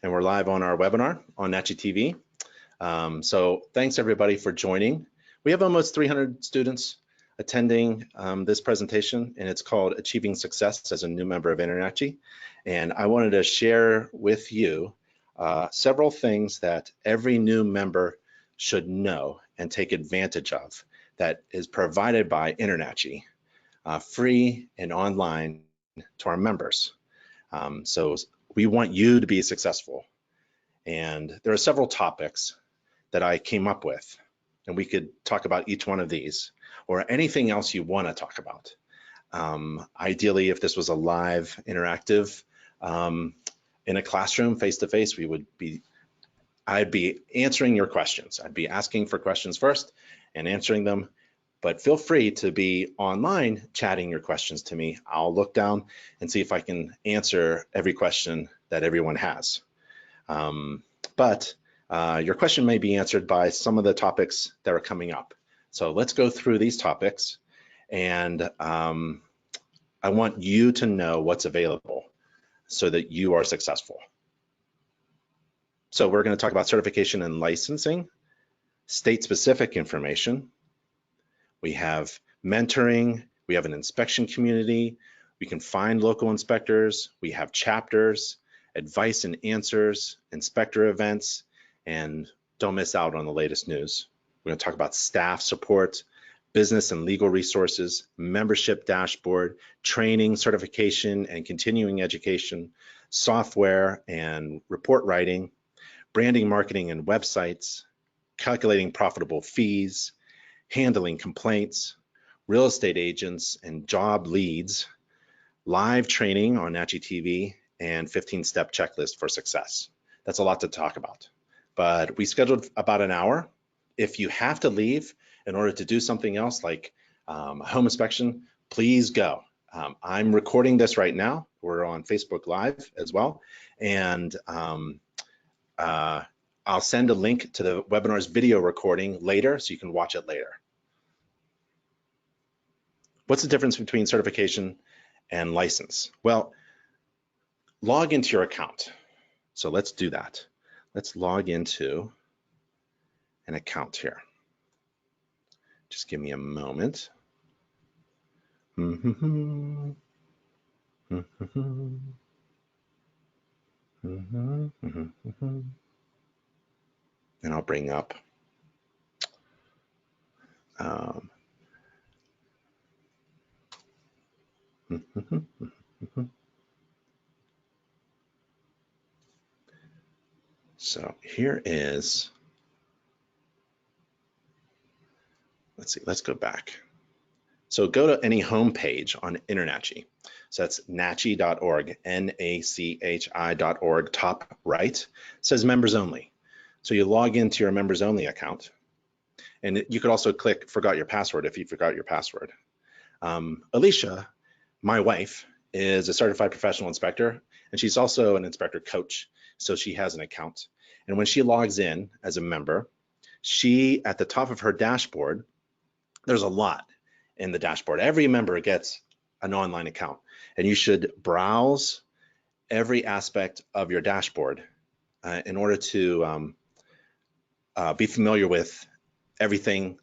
and we're live on our webinar on NACHI TV. So thanks everybody for joining. We have almost 300 students attending this presentation, and it's called Achieving Success as a New Member of InterNACHI. And I wanted to share with you several things that every new member should know and take advantage of that is provided by InterNACHI, free and online to our members. So we want you to be successful. And there are several topics that I came up with, and we could talk about each one of these or anything else you want to talk about. Ideally, if this was a live interactive in a classroom face-to-face, I'd be answering your questions. I'd be asking for questions first and answering them, but feel free to be online chatting your questions to me. I'll look down and see if I can answer every question that everyone has. But your question may be answered by some of the topics that are coming up. So let's go through these topics, and I want you to know what's available so that you are successful. So we're going to talk about certification and licensing, state-specific information. We have mentoring, we have an inspection community, we can find local inspectors, we have chapters, advice and answers, inspector events, and don't miss out on the latest news. We're going to talk about staff support, business and legal resources, membership dashboard, training, certification, and continuing education, software and report writing, branding, marketing, and websites, calculating profitable fees, handling complaints, real estate agents and job leads, live training on NACHI TV, and 15-step checklist for success. That's a lot to talk about, but we scheduled about an hour. If you have to leave in order to do something else like a home inspection, please go. I'm recording this right now. We're on Facebook Live as well, and I'll send a link to the webinar's video recording later so you can watch it later. What's the difference between certification and license? Well, log into your account. So let's do that. Let's log into an account here. Just give me a moment. And I'll bring up so here is, let's see, let's go back. So go to any home page on InterNACHI. So that's nachi.org, NACHI.org, top right. It says members only. So you log into your members only account. And you could also click forgot your password if you forgot your password. Alicia, my wife, is a certified professional inspector, and she's also an inspector coach. So she has an account. And when she logs in as a member, at the top of her dashboard, there's a lot in the dashboard. Every member gets an online account, and you should browse every aspect of your dashboard in order to be familiar with everything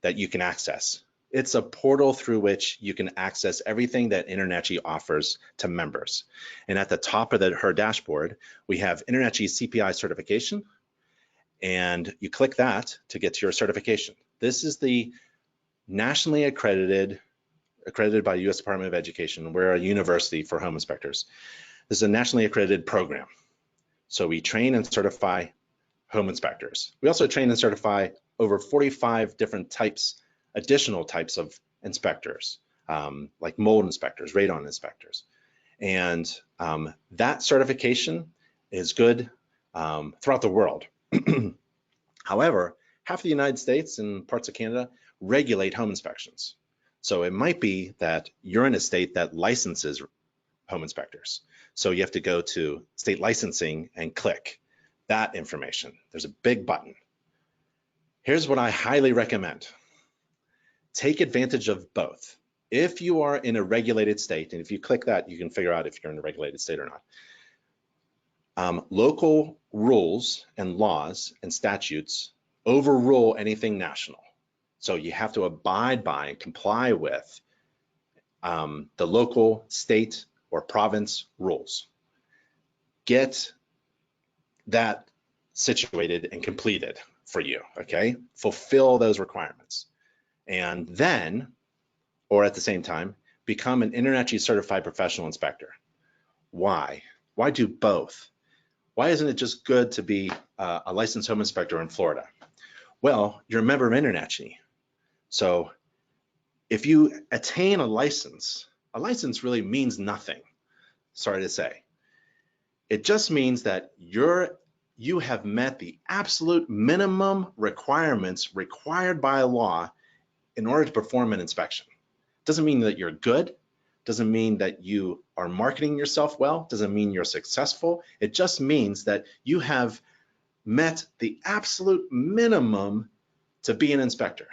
that you can access. It's a portal through which you can access everything that InterNACHI offers to members. And at the top of her dashboard, we have InterNACHI CPI certification, and you click that to get to your certification. This is the nationally accredited by the U.S. Department of Education. We're a university for home inspectors. This is a nationally accredited program. So we train and certify home inspectors. We also train and certify over 45 different additional types of inspectors, like mold inspectors, radon inspectors. And that certification is good throughout the world. However, half of the United States and parts of Canada regulate home inspections. So it might be that you're in a state that licenses home inspectors. So you have to go to state licensing and click that information. There's a big button. Here's what I highly recommend. Take advantage of both. If you are in a regulated state, and if you click that, you can figure out if you're in a regulated state or not. Local rules and laws and statutes overrule anything national. So you have to abide by and comply with the local, state, or province rules. Get that situated and completed for you, okay? Fulfill those requirements. And then, or at the same time, become an InterNACHI certified professional inspector. Why? Why do both? Why isn't it just good to be a licensed home inspector in Florida? Well, you're a member of InterNACHI. So if you attain a license really means nothing, sorry to say. It just means that you have met the absolute minimum requirements required by law in order to perform an inspection. Doesn't mean that you're good, doesn't mean that you are marketing yourself well, doesn't mean you're successful. It just means that you have met the absolute minimum to be an inspector.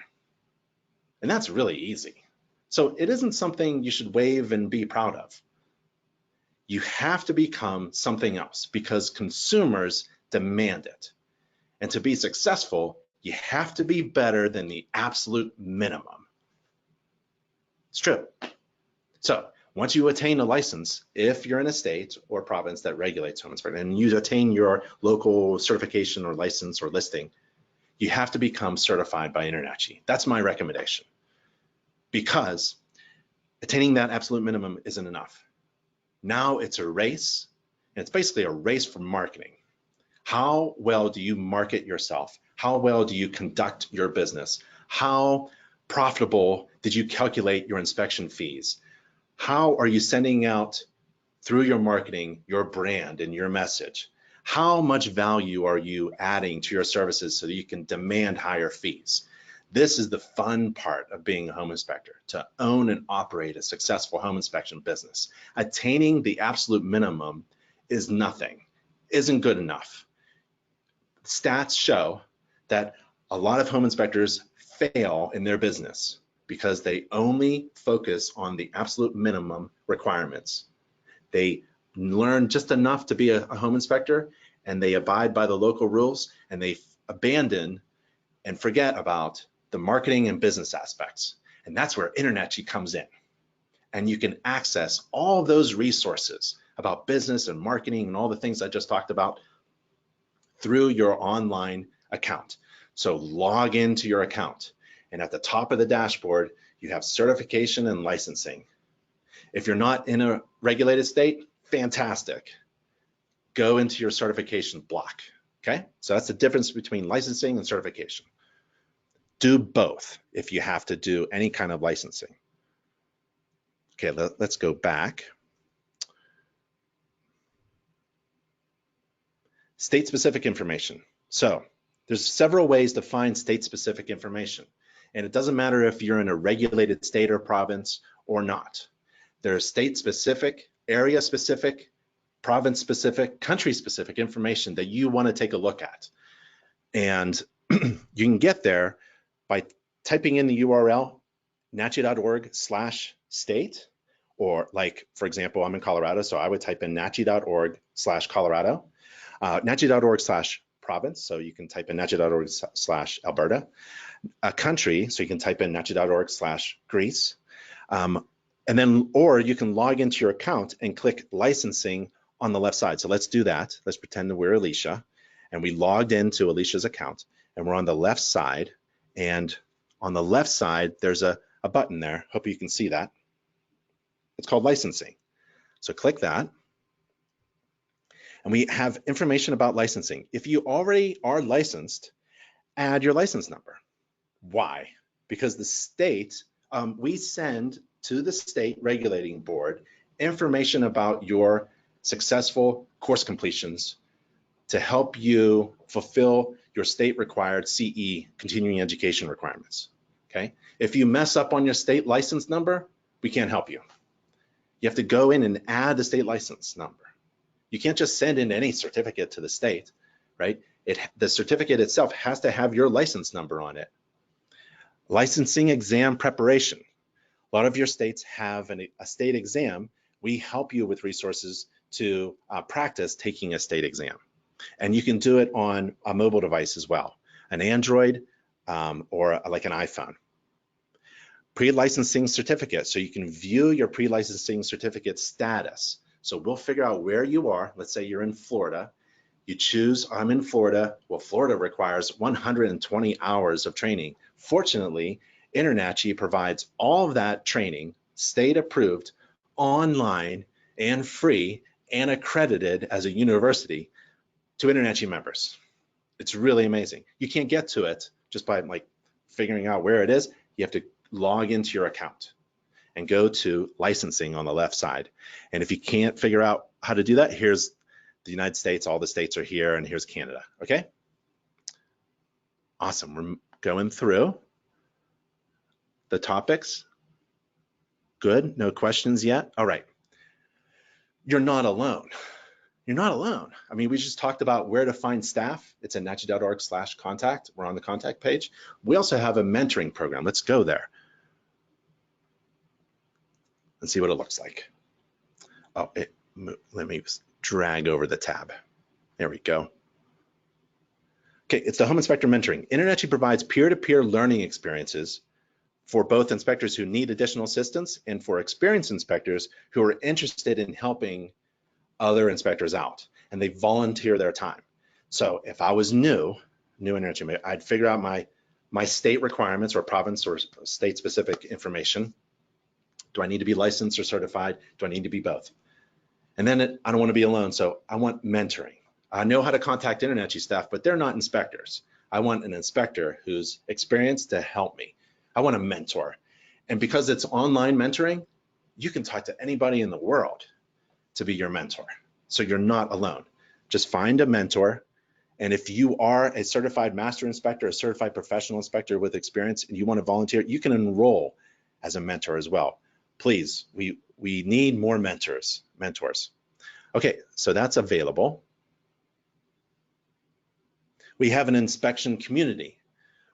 And that's really easy. So it isn't something you should wave and be proud of. You have to become something else because consumers demand it. And to be successful, you have to be better than the absolute minimum. It's true. So once you attain a license, if you're in a state or province that regulates home inspection and you attain your local certification or license or listing, you have to become certified by InterNACHI. That's my recommendation. Because attaining that absolute minimum isn't enough. Now it's a race, and it's basically a race for marketing. How well do you market yourself? How well do you conduct your business? How profitable did you calculate your inspection fees? How are you sending out through your marketing your brand and your message? How much value are you adding to your services so that you can demand higher fees? This is the fun part of being a home inspector, to own and operate a successful home inspection business. Attaining the absolute minimum is nothing, isn't good enough. Stats show that a lot of home inspectors fail in their business because they only focus on the absolute minimum requirements. They learn just enough to be a home inspector and they abide by the local rules and they abandon and forget about the marketing and business aspects. And that's where InterNACHI comes in. And you can access all those resources about business and marketing and all the things I just talked about through your online account. So log into your account. And at the top of the dashboard, you have certification and licensing. If you're not in a regulated state, fantastic. Go into your certification block, okay? So that's the difference between licensing and certification. Do both if you have to do any kind of licensing. Okay, let's go back. State-specific information. So there's several ways to find state-specific information. And it doesn't matter if you're in a regulated state or province or not. There's state-specific, area-specific, province-specific, country-specific information that you want to take a look at. And you can get there by typing in the URL nachi.org/state, or like, for example, I'm in Colorado, so I would type in nachi.org/Colorado, nachi.org/province, so you can type in nachi.org/Alberta, a country, so you can type in nachi.org/Greece, and then, or you can log into your account and click licensing on the left side. So let's do that. Let's pretend that we're Alicia, and we logged into Alicia's account, and we're on the left side. And on the left side, there's a button there. Hope you can see that. It's called licensing. So click that. And we have information about licensing. If you already are licensed, add your license number. Why? Because the state, we send to the state regulating board information about your successful course completions to help you fulfill your state required CE, continuing education requirements, okay? If you mess up on your state license number, we can't help you. You have to go in and add the state license number. You can't just send in any certificate to the state, right? The certificate itself has to have your license number on it. Licensing exam preparation. A lot of your states have a state exam. We help you with resources to practice taking a state exam. And you can do it on a mobile device as well, an Android or like an iPhone. Pre-licensing certificate, so you can view your pre-licensing certificate status. So we'll figure out where you are. Let's say you're in Florida. You choose, I'm in Florida. Well, Florida requires 120 hours of training. Fortunately, InterNACHI provides all of that training, state approved, online and free and accredited as a university to InterNACHI members. It's really amazing. You can't get to it just by like figuring out where it is. You have to log into your account and go to licensing on the left side. And if you can't figure out how to do that, here's the United States, all the states are here, and here's Canada, okay? Awesome, we're going through the topics. Good, no questions yet? All right, you're not alone. You're not alone. I mean, we just talked about where to find staff. It's at nachi.org/contact. We're on the contact page. We also have a mentoring program. Let's go there and see what it looks like. Oh, let me drag over the tab. There we go. Okay, it's the Home Inspector Mentoring. InterNACHI provides peer-to-peer learning experiences for both inspectors who need additional assistance and for experienced inspectors who are interested in helping other inspectors out, and they volunteer their time. So if I was new InterNACHI, I'd figure out my state requirements or province or state specific information. Do I need to be licensed or certified? Do I need to be both? And then I don't want to be alone, so I want mentoring. I know how to contact InterNACHI staff, but they're not inspectors. I want an inspector who's experienced to help me. I want a mentor. And because it's online mentoring, you can talk to anybody in the world to be your mentor. So you're not alone. Just find a mentor. And if you are a certified master inspector, a certified professional inspector with experience, and you want to volunteer, you can enroll as a mentor as well. Please, we need more mentors. Okay, so that's available. We have an inspection community.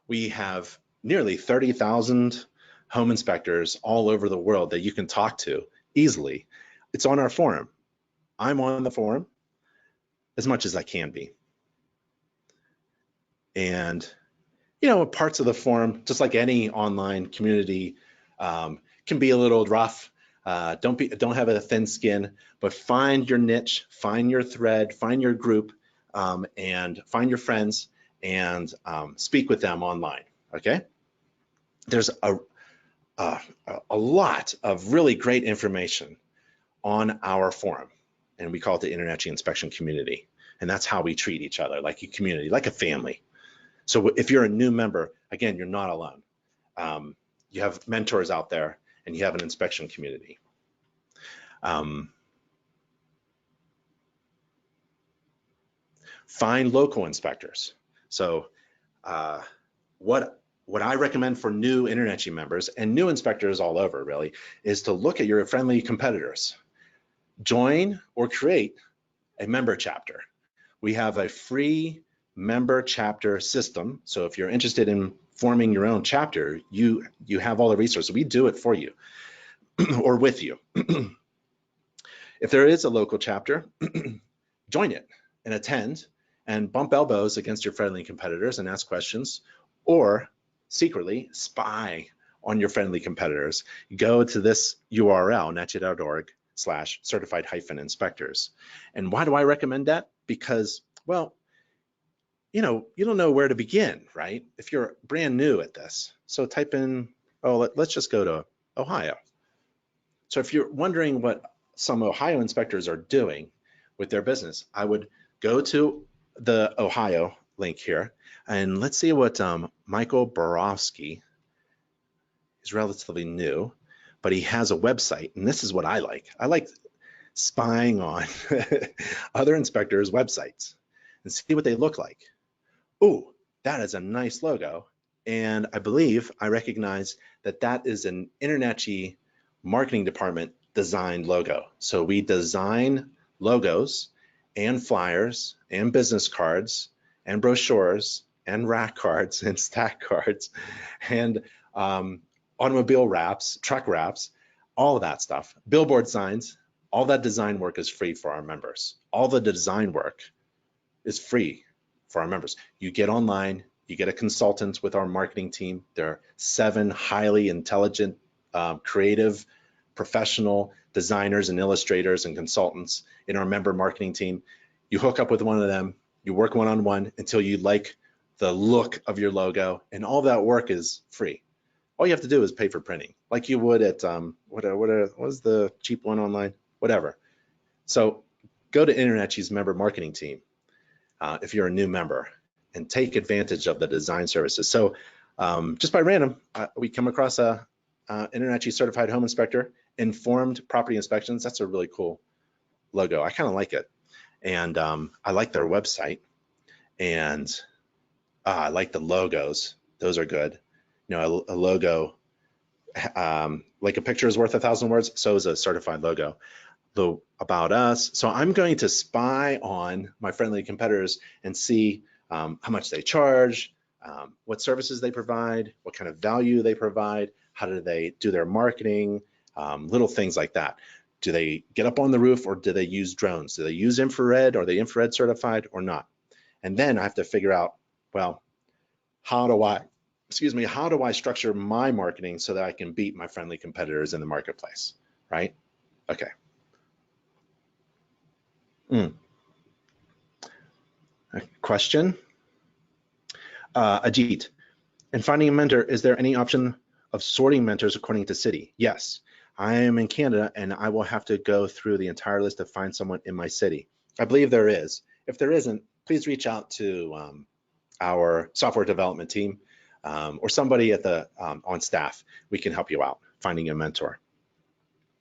We have nearly 30,000 home inspectors all over the world that you can talk to easily. It's on our forum. I'm on the forum as much as I can be. And, you know, parts of the forum, just like any online community, can be a little rough. Don't have a thin skin, but find your niche, find your thread, find your group, and find your friends and speak with them online, okay? There's a lot of really great information on our forum, and we call it the InterNACHI Inspection Community. And that's how we treat each other, like a community, like a family. So if you're a new member, again, you're not alone. You have mentors out there, and you have an inspection community. Find local inspectors. So what I recommend for new InterNACHI members and new inspectors all over really is to look at your friendly competitors. Join or create a member chapter. We have a free member chapter system. So if you're interested in forming your own chapter, you have all the resources. We do it for you or with you. If there is a local chapter, join it and attend and bump elbows against your friendly competitors and ask questions, or secretly spy on your friendly competitors. Go to this URL, nachi.org/certified-inspectors. And why do I recommend that? Because, well, you know, you don't know where to begin, right? If you're brand new at this. So type in, oh, let's just go to Ohio. So if you're wondering what some Ohio inspectors are doing with their business, I would go to the Ohio link here, and let's see what Michael Borowski is relatively new, but he has a website, and this is what I like. I like spying on other inspectors' websites and see what they look like. Ooh, that is a nice logo, and I believe I recognize that that is an InterNACHI marketing department designed logo. So we design logos and flyers and business cards and brochures and rack cards and stack cards and automobile wraps, truck wraps, all of that stuff, billboard signs, All that design work is free for our members. All the design work is free for our members. You get online, you get a consultant with our marketing team. There are 7 highly intelligent, creative, professional designers and illustrators and consultants in our member marketing team. You hook up with one of them, you work one-on-one until you like the look of your logo, and all that work is free. All you have to do is pay for printing, like you would at what was the cheap one online? Whatever. So go to InterNACHI's member marketing team if you're a new member, and take advantage of the design services. So just by random, we come across a InterNACHI certified home inspector, informed property inspections. That's a really cool logo. I kind of like it, and I like their website, and I like the logos. Those are good. You know, a logo, like a picture is worth 1,000 words, so is a certified logo. About us. So I'm going to spy on my friendly competitors and see how much they charge, what services they provide, what kind of value they provide, how do they do their marketing, little things like that. Do they get up on the roof, or do they use drones? Do they use infrared? Are they infrared certified or not? And then I have to figure out, well, how do I structure my marketing so that I can beat my friendly competitors in the marketplace, right? Okay. A question. Ajit, in finding a mentor, is there any option of sorting mentors according to city? Yes, I am in Canada and I will have to go through the entire list to find someone in my city. I believe there is. If there isn't, please reach out to our software development team or somebody at the on staff. We can help you out finding a mentor.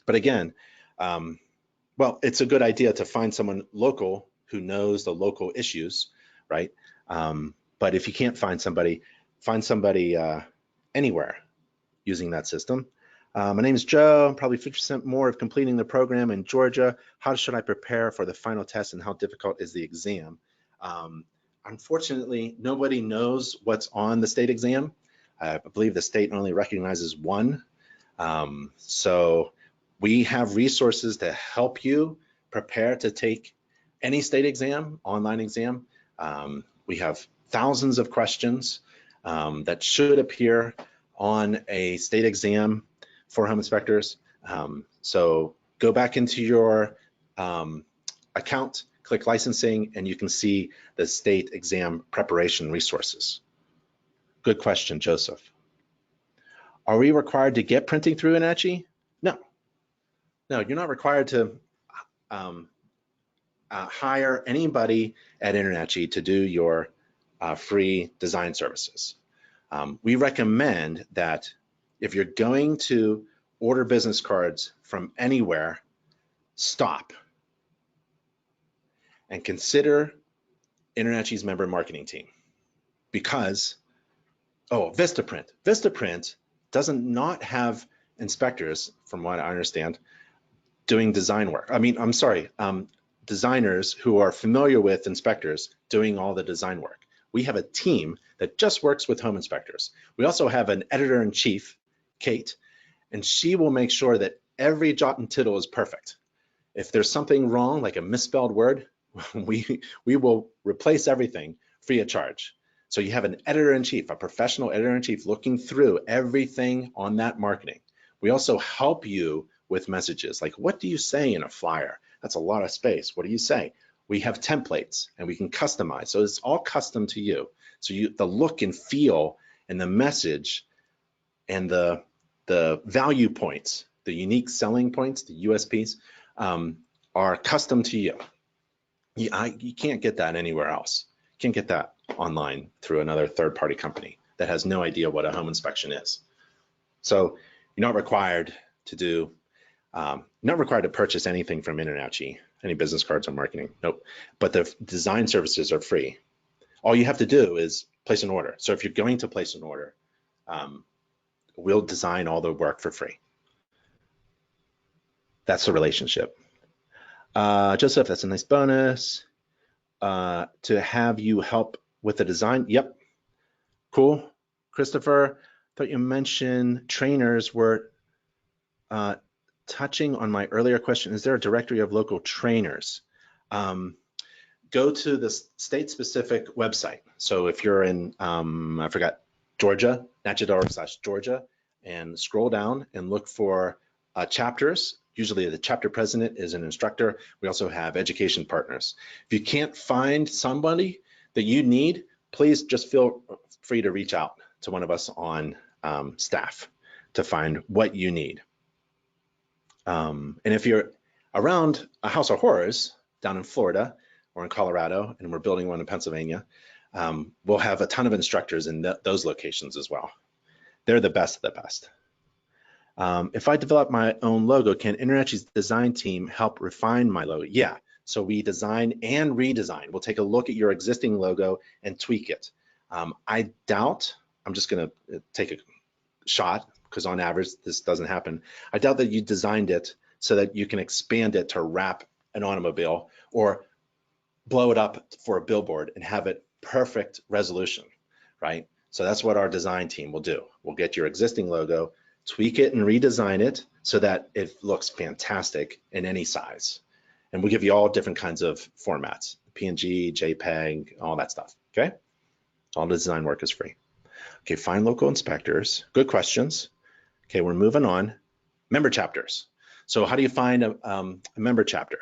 But again, well, it's a good idea to find someone local who knows the local issues, right? But if you can't find somebody anywhere using that system. My name is Joe. I'm probably 50% more of completing the program in Georgia. How should I prepare for the final test, and how difficult is the exam? Unfortunately, nobody knows what's on the state exam. I believe the state only recognizes one. So we have resources to help you prepare to take any state exam, online exam. We have thousands of questions that should appear on a state exam for home inspectors. So go back into your account, click licensing, and you can see the state exam preparation resources. Good question, Joseph. Are we required to get printing through InterNACHI? No, you're not required to hire anybody at InterNACHI to do your free design services. We recommend that if you're going to order business cards from anywhere, stop and consider InterNACHI's member marketing team, because, Vistaprint. Vistaprint doesn't not have inspectors, from what I understand, doing design work. I'm sorry, designers who are familiar with inspectors doing all the design work. We have a team that just works with home inspectors. We also have an editor-in-chief, Kate, and she will make sure that every jot and tittle is perfect. If there's something wrong, like a misspelled word, we will replace everything free of charge. So you have an editor-in-chief, a professional editor-in-chief looking through everything on that marketing. We also help you with messages, like what do you say in a flyer? That's a lot of space. What do you say? We have templates and we can customize. So it's all custom to you. So the look and feel and the message and the value points, the unique selling points, the USPs, are custom to you. You can't get that anywhere else. You can't get that online through another third-party company that has no idea what a home inspection is. So you're not required to do, not required to purchase anything from InterNACHI, any business cards or marketing, nope. But the design services are free. All you have to do is place an order. So if you're going to place an order, we'll design all the work for free. That's the relationship. Joseph, that's a nice bonus. To have you help with the design. Yep, cool. Christopher, thought you mentioned trainers were touching on my earlier question, is there a directory of local trainers? Go to the state-specific website. So if you're in, I forgot, Georgia, NACHI.org/Georgia, and scroll down and look for chapters. Usually the chapter president is an instructor. We also have education partners. If you can't find somebody that you need, please just feel free to reach out to one of us on staff to find what you need. And if you're around a House of Horrors down in Florida or in Colorado, and we're building one in Pennsylvania, we'll have a ton of instructors in those locations as well. They're the best of the best. If I develop my own logo, can InterNACHI's design team help refine my logo? Yeah, so we design and redesign. We'll take a look at your existing logo and tweak it. I doubt, I'm just gonna take a shot, because on average this doesn't happen. I doubt that you designed it so that you can expand it to wrap an automobile or blow it up for a billboard and have it perfect resolution, right? So that's what our design team will do. We'll get your existing logo, tweak it and redesign it so that it looks fantastic in any size. And we'll give you all different kinds of formats, PNG, JPEG, all that stuff, okay? All the design work is free. Okay, find local inspectors. Good questions. Okay, we're moving on. Member chapters. So how do you find a member chapter?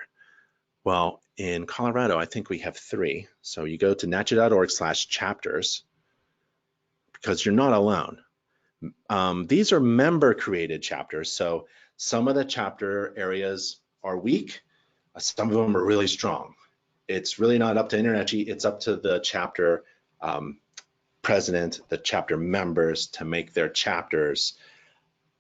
Well, in Colorado, I think we have 3. So you go to NACHI.org/chapters, because you're not alone. These are member created chapters. So some of the chapter areas are weak. Some of them are really strong. It's really not up to InterNACHI, it's up to the chapter president, the chapter members to make their chapters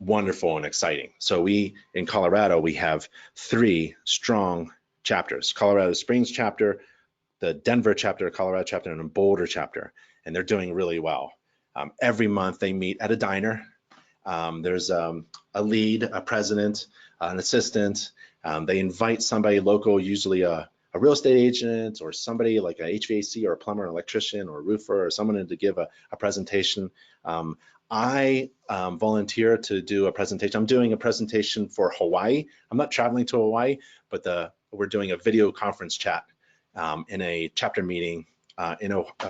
wonderful and exciting. So we, in Colorado, we have 3 strong chapters: Colorado Springs chapter, the Denver chapter, Colorado chapter, and a Boulder chapter, and they're doing really well. Every month they meet at a diner. There's a lead, a president, an assistant. They invite somebody local, usually a real estate agent or somebody like a HVAC or a plumber, an electrician or a roofer, or someone to give a presentation. I volunteer to do a presentation. I'm doing a presentation for Hawaii. I'm not traveling to Hawaii, but we're doing a video conference chat in a chapter meeting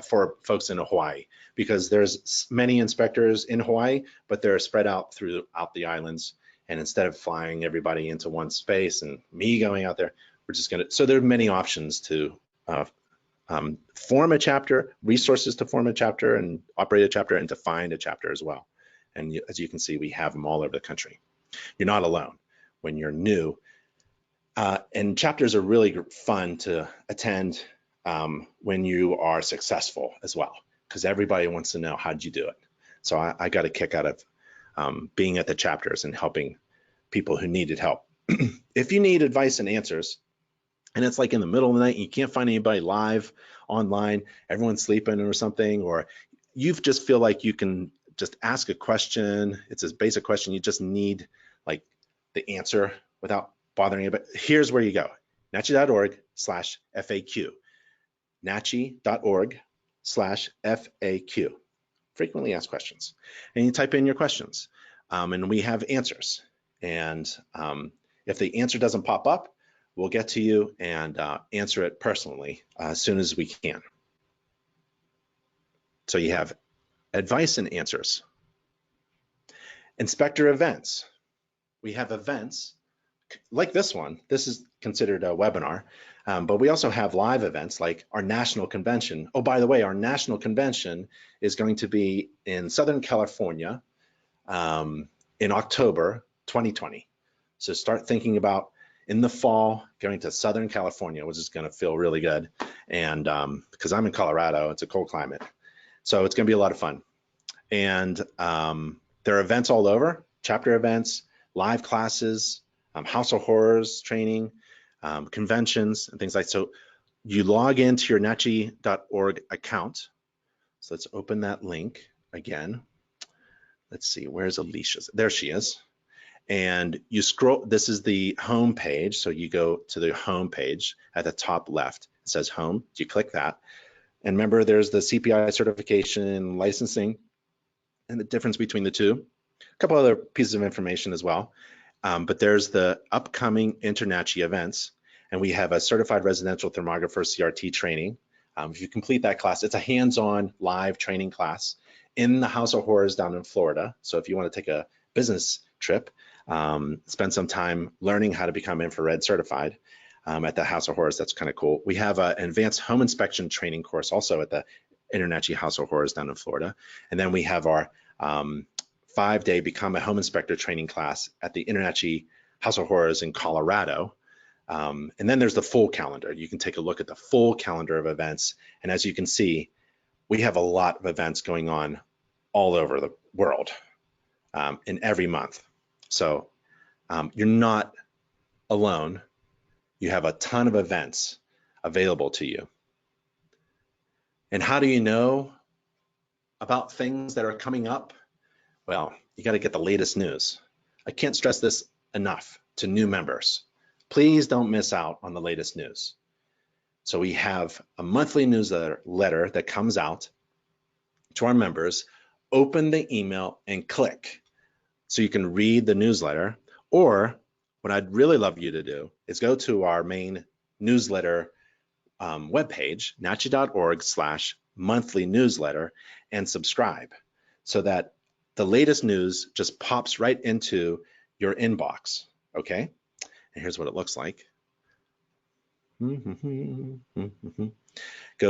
for folks in Hawaii, because there's many inspectors in Hawaii, but they're spread out throughout the islands. And instead of flying everybody into one space and me going out there, we're just gonna, so there are many options to form a chapter, resources to form a chapter and operate a chapter, and to find a chapter as well. And as you can see, we have them all over the country. You're not alone when you're new. And chapters are really fun to attend when you are successful as well, because everybody wants to know, how'd you do it? So I got a kick out of being at the chapters and helping people who needed help. If you need advice and answers, and it's like in the middle of the night, and you can't find anybody live online, everyone's sleeping or something, or you just feel like you can just ask a question, it's a basic question, you just need like the answer without bothering anybody, here's where you go: NACHI.org/FAQ. NACHI.org/FAQ. Frequently asked questions. And you type in your questions, and we have answers. And if the answer doesn't pop up, we'll get to you and answer it personally as soon as we can. So you have advice and answers. Inspector events. We have events like this one. This is considered a webinar, but we also have live events like our national convention. Oh, by the way, our national convention is going to be in Southern California in October 2020. So start thinking about in the fall going to Southern California, which is going to feel really good. And because I'm in Colorado, it's a cold climate. So it's going to be a lot of fun. And there are events all over, chapter events, live classes, House of Horrors training, conventions, and things like that. So you log into your NACHI.org account. So let's open that link again. Let's see, where's Alicia's? There she is. And you scroll, this is the home page. So you go to the home page at the top left. It says home, you click that. And remember, there's the CPI certification, licensing, and the difference between the two. A couple other pieces of information as well. But there's the upcoming InterNACHI events, and we have a certified residential thermographer CRT training. If you complete that class, it's a hands-on live training class in the House of Horrors down in Florida. So if you want to take a business trip, spend some time learning how to become infrared certified at the House of Horrors, that's kind of cool. We have an advanced home inspection training course also at the InterNACHI House of Horrors down in Florida. And then we have our 5-day Become a Home Inspector training class at the InterNACHI House of Horrors in Colorado. And then there's the full calendar. You can take a look at the full calendar of events. And as you can see, we have a lot of events going on all over the world in every month. So you're not alone. You have a ton of events available to you. And how do you know about things that are coming up? Well, you got to get the latest news. I can't stress this enough to new members. Please don't miss out on the latest news. So we have a monthly newsletter that comes out to our members. Open the email and click so you can read the newsletter. Or what I'd really love you to do is go to our main newsletter webpage, nachi.org/monthly newsletter, and subscribe so that the latest news just pops right into your inbox, okay? And here's what it looks like. Go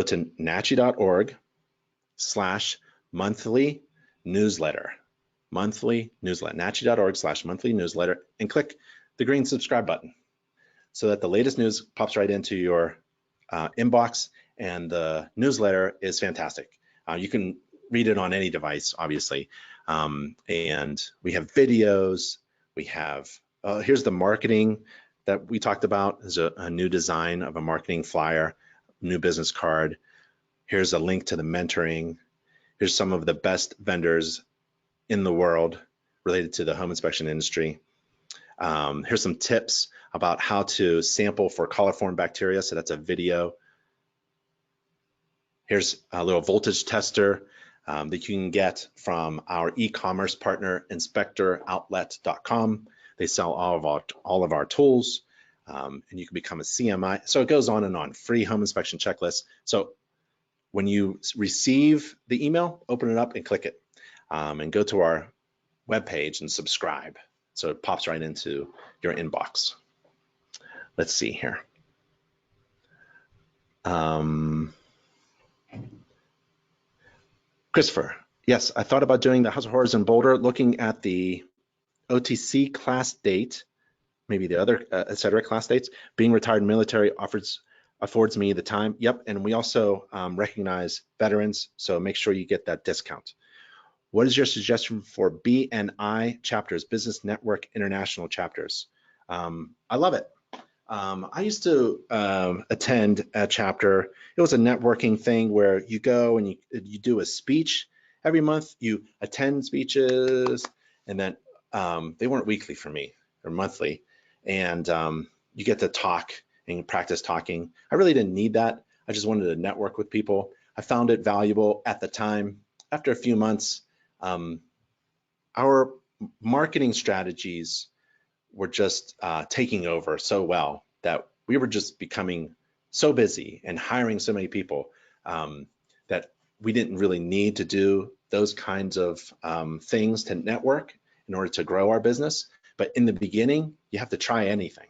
to nachi.org/monthly newsletter, nachi.org/monthly newsletter, and click the green subscribe button so that the latest news pops right into your inbox, and the newsletter is fantastic. You can read it on any device, obviously. And we have videos, we have, here's the marketing that we talked about. There's a new design of a marketing flyer, new business card. Here's a link to the mentoring. Here's some of the best vendors in the world related to the home inspection industry. Here's some tips about how to sample for coliform bacteria. So that's a video. Here's a little voltage tester that you can get from our e-commerce partner, inspectoroutlet.com. They sell all of our tools, and you can become a CMI. So it goes on and on. Free home inspection checklist. So when you receive the email, open it up and click it, and go to our webpage and subscribe. So it pops right into your inbox. Let's see here. Christopher, yes, I thought about doing the House of Horrors in Boulder, looking at the OTC class date, maybe the other, et cetera, class dates. Being retired military affords me the time. Yep, and we also recognize veterans, so make sure you get that discount. What is your suggestion for BNI chapters, Business Network International chapters? I love it. I used to attend a chapter. It was a networking thing where you go and you do a speech every month. You attend speeches, and then they weren't weekly for me, or monthly. And you get to talk and practice talking. I really didn't need that. I just wanted to network with people. I found it valuable at the time. After a few months, our marketing strategies were just taking over so well that we were just becoming so busy and hiring so many people that we didn't really need to do those kinds of things to network in order to grow our business. But in the beginning, you have to try anything.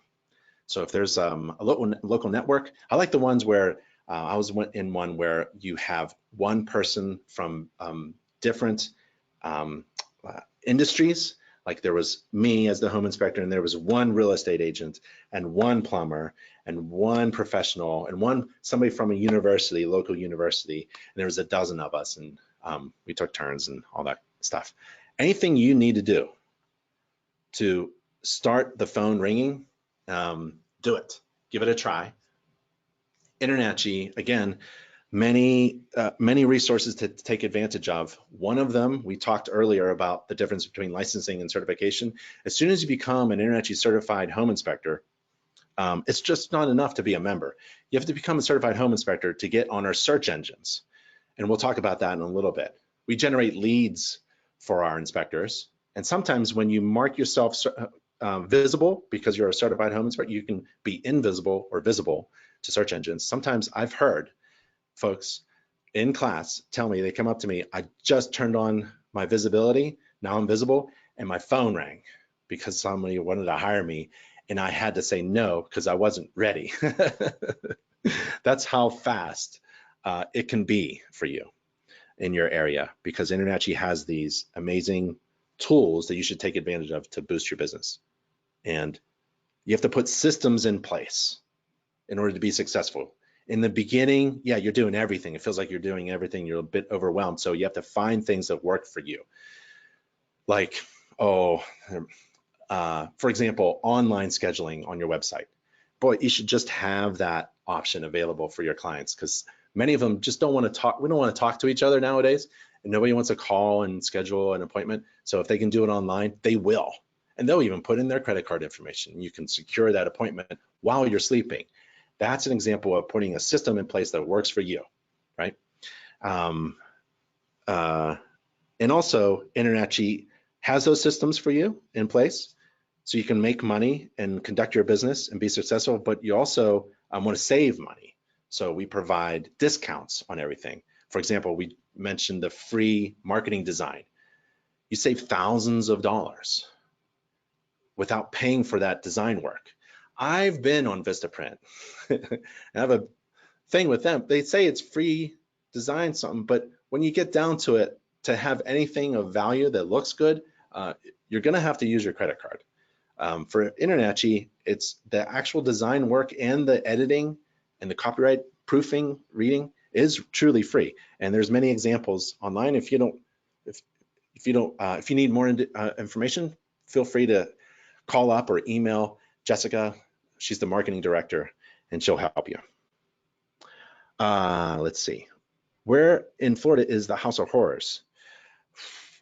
So if there's a local network, I like the ones where I was in one where you have one person from different industries. Like there was me as the home inspector, and there was one real estate agent, and one plumber, and one professional, and somebody from a university, local university, and there was a dozen of us, and we took turns and all that stuff. Anything you need to do to start the phone ringing, do it. Give it a try. InterNACHI, again, many resources to take advantage of. One of them, we talked earlier about the difference between licensing and certification. As soon as you become an InterNACHI certified home inspector, it's just not enough to be a member. You have to become a certified home inspector to get on our search engines. And we'll talk about that in a little bit. We generate leads for our inspectors. And sometimes when you mark yourself visible because you're a certified home inspector. You can be invisible or visible to search engines. Sometimes I've heard folks in class tell me, they come up to me, I just turned on my visibility, now I'm visible, and my phone rang because somebody wanted to hire me and I had to say no because I wasn't ready. That's how fast it can be for you in your area, because InterNACHI has these amazing tools that you should take advantage of to boost your business. And you have to put systems in place in order to be successful. In the beginning, yeah, you're doing everything. It feels like you're doing everything. You're a bit overwhelmed. So you have to find things that work for you. Like, for example, online scheduling on your website. Boy, you should just have that option available for your clients, because many of them just don't want to talk. We don't want to talk to each other nowadays, and nobody wants to call and schedule an appointment. So if they can do it online, they will. And they'll even put in their credit card information. You can secure that appointment while you're sleeping. That's an example of putting a system in place that works for you, right? And also, InterNACHI has those systems for you in place, so you can make money and conduct your business and be successful, but you also want to save money. So we provide discounts on everything. For example, we mentioned the free marketing design. You save thousands of dollars without paying for that design work. I've been on Vistaprint. I have a thing with them. They say it's free design something, but when you get down to it, to have anything of value that looks good, you're gonna have to use your credit card. For InterNACHI, it's the actual design work and the editing and the copyright proofing, reading is truly free. And there's many examples online. If you need more information, feel free to call up or email Jessica. She's the marketing director, and she'll help you. Let's see. Where in Florida is the House of Horrors?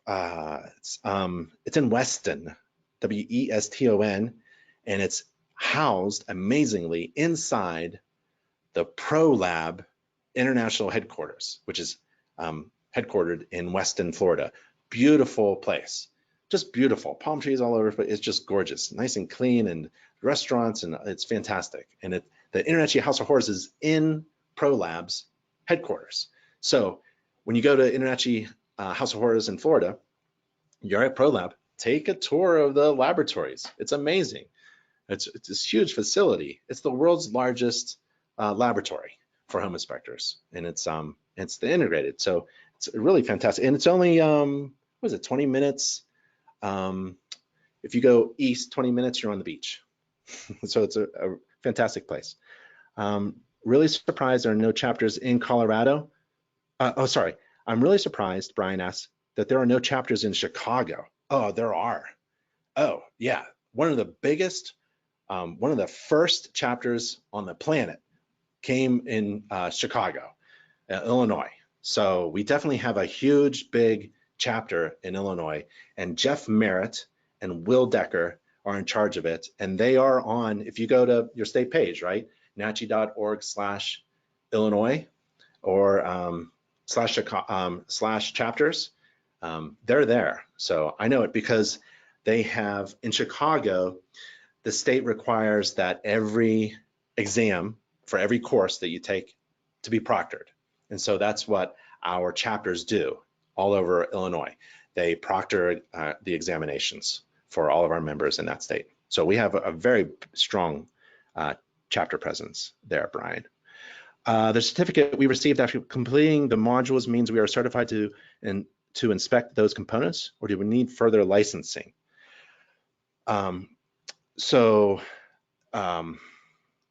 It's in Weston, W-E-S-T-O-N, and it's housed amazingly inside the ProLab International Headquarters, which is headquartered in Weston, Florida. Beautiful place, just beautiful. Palm trees all over, but it's just gorgeous, nice and clean, and restaurants, and it's fantastic. And the InterNACHI House of Horrors is in ProLab's headquarters. So when you go to InterNACHI House of Horrors in Florida, you're at ProLab, take a tour of the laboratories. It's amazing. It's this huge facility. It's the world's largest laboratory for home inspectors, and it's the integrated. So it's really fantastic, and it's only what is it, 20 minutes? If you go east 20 minutes, you're on the beach. So it's a fantastic place. Really surprised there are no chapters in Colorado. Oh, sorry. I'm really surprised, Brian asks, that there are no chapters in Chicago. Oh, there are. Oh, yeah. One of the biggest, one of the first chapters on the planet came in Chicago, Illinois. So we definitely have a huge, big chapter in Illinois, and Jeff Merritt and Will Decker are in charge of it. And they are on, if you go to your state page, right, nachi.org/Illinois or /chapters, they're there. So I know it because they have, in Chicago, the state requires that every exam for every course that you take to be proctored. And so that's what our chapters do all over Illinois. They proctor the examinations for all of our members in that state. So we have a very strong chapter presence there, Brian. The certificate we received after completing the modules means we are certified to inspect those components, or do we need further licensing?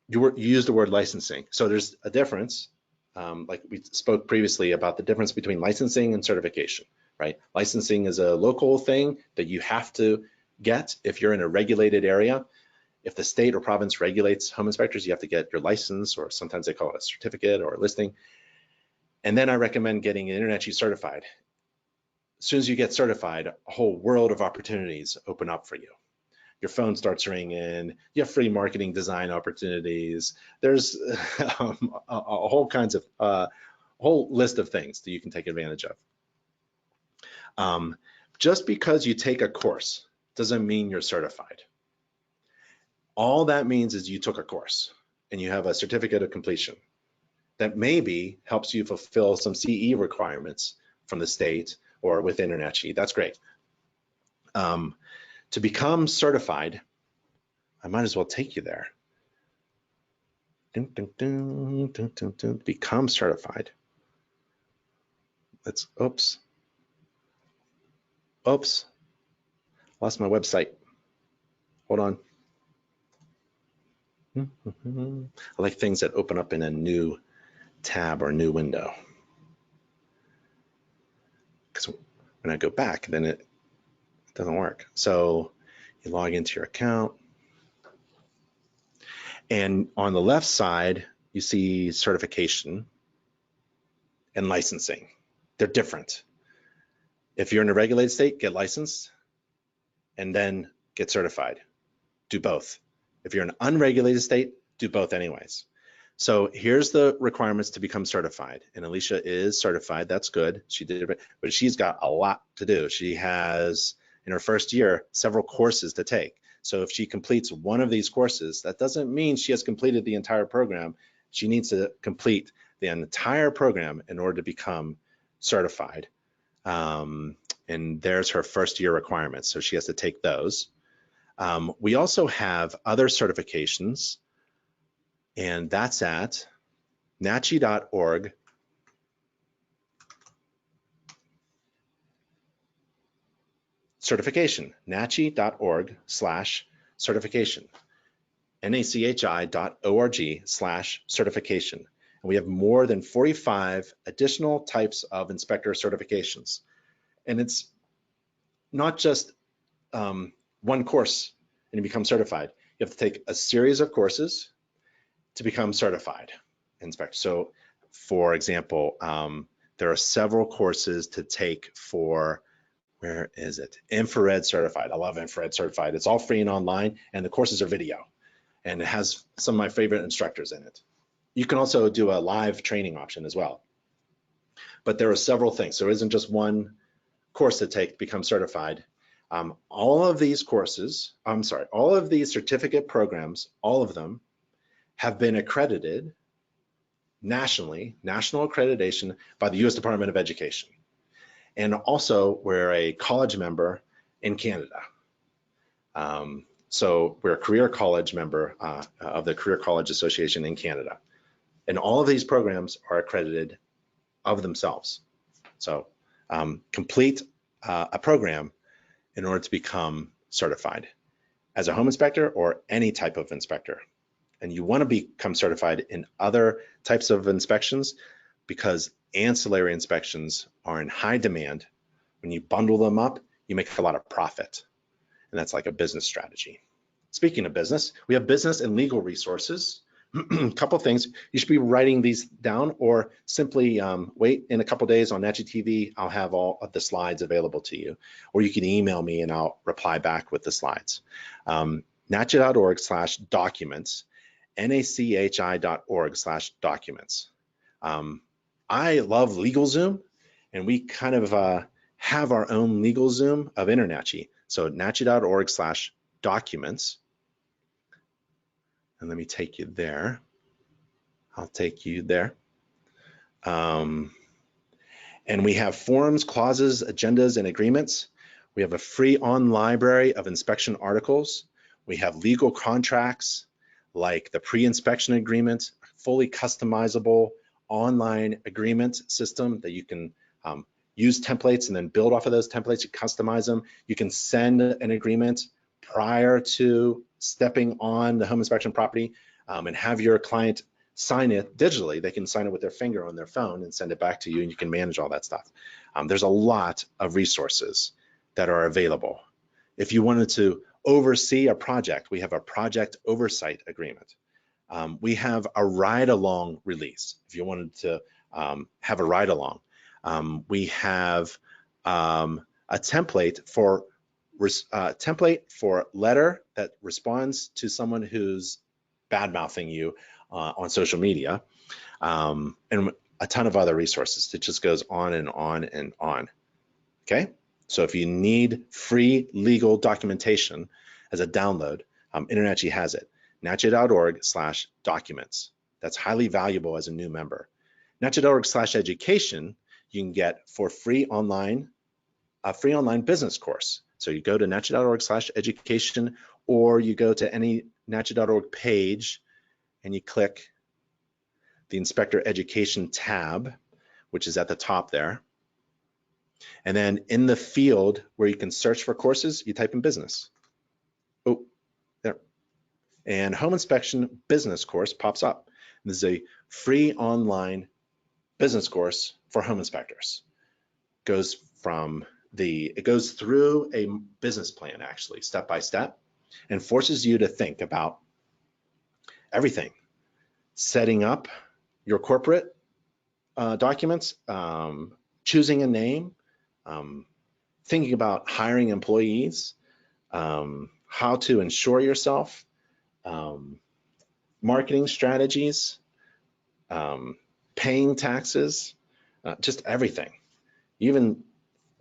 You used the word licensing. So there's a difference, like we spoke previously about the difference between licensing and certification, right? Licensing is a local thing that you have to get if you're in a regulated area. If the state or province regulates home inspectors, you have to get your license, or sometimes they call it a certificate or a listing. And then I recommend getting InterNACHI certified. As soon as you get certified, a whole world of opportunities open up for you. Your phone starts ringing, you have free marketing design opportunities. There's a whole list of things that you can take advantage of. Just because you take a course doesn't mean you're certified. All that means is you took a course and you have a certificate of completion that maybe helps you fulfill some CE requirements from the state or with InterNACHI. That's great. To become certified, I might as well take you there. Become certified. Let's, oops, lost my website. Hold on. I like things that open up in a new tab or new window. Because when I go back, then it doesn't work. So you log into your account. And on the left side, you see certification and licensing. They're different. If you're in a regulated state, get licensed and then get certified. Do both. If you're in an unregulated state, do both anyways. So here's the requirements to become certified. And Alicia is certified. That's good. She did it, but she's got a lot to do. She has, in her first year, several courses to take. So if she completes one of these courses, that doesn't mean she has completed the entire program. She needs to complete the entire program in order to become certified. And there's her first year requirements. So she has to take those. We also have other certifications, and that's at nachi.org certification, nachi.org/certification, nachi.org/certification. And we have more than 45 additional types of inspector certifications. And it's not just one course and you become certified. You have to take a series of courses to become certified inspector. So for example, there are several courses to take for, where is it? Infrared certified. I love infrared certified. It's all free and online, and the courses are video. And it has some of my favorite instructors in it. You can also do a live training option as well. But there are several things. So it isn't just one course to take to become certified. All of these courses, all of these certificate programs, all of them have been accredited nationally, national accreditation by the US Department of Education. And also we're a college member in Canada. So we're a career college member of the Career College Association in Canada. And all of these programs are accredited of themselves. So complete a program in order to become certified as a home inspector or any type of inspector. And you want to become certified in other types of inspections because ancillary inspections are in high demand. When you bundle them up, you make a lot of profit. And that's like a business strategy. Speaking of business, we have business and legal resources. A couple things, you should be writing these down or simply wait in a couple days on NACHI TV. I'll have all of the slides available to you, or you can email me and I'll reply back with the slides. NACHI.org/documents, nachi.org/documents. I love LegalZoom, and we kind of have our own LegalZoom of InterNACHI. So nachi.org/documents. And let me take you there. I'll take you there. And we have forms, clauses, agendas, and agreements. We have a free online library of inspection articles. We have legal contracts like the pre-inspection agreement, fully customizable online agreement system that you can use templates and then build off of those templates. You customize them. You can send an agreement prior to stepping on the home inspection property and have your client sign it digitally. They can sign it with their finger on their phone and send it back to you, and you can manage all that stuff. There's a lot of resources that are available. If you wanted to oversee a project, we have a project oversight agreement. We have a ride-along release. If you wanted to have a ride-along, we have a template for letter that responds to someone who's bad-mouthing you on social media, and a ton of other resources. It just goes on and on and on. Okay, so if you need free legal documentation as a download, InterNACHI has it. NACHI.org/documents. That's highly valuable as a new member. NACHI.org/education you can get for free online, a free online business course. So you go to NACHI.org/education, or you go to any NACHI.org page and you click the Inspector Education tab, which is at the top there. And then in the field where you can search for courses, you type in business. Oh, there. And home inspection business course pops up. This is a free online business course for home inspectors. It goes through a business plan, actually, step by step, and forces you to think about everything. Setting up your corporate documents, choosing a name, thinking about hiring employees, how to insure yourself, marketing strategies, paying taxes, just everything. Even,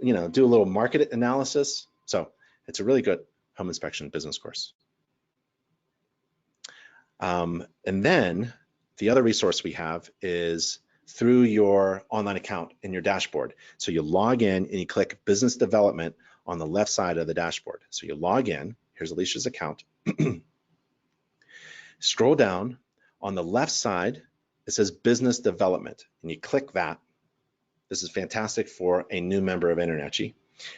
do a little market analysis. So it's a really good home inspection business course. And then the other resource we have is through your online account in your dashboard. So you log in and you click business development on the left side of the dashboard. So you log in, here's Alicia's account. Scroll down on the left side, it says business development, and you click that. This is fantastic for a new member of InterNACHI. And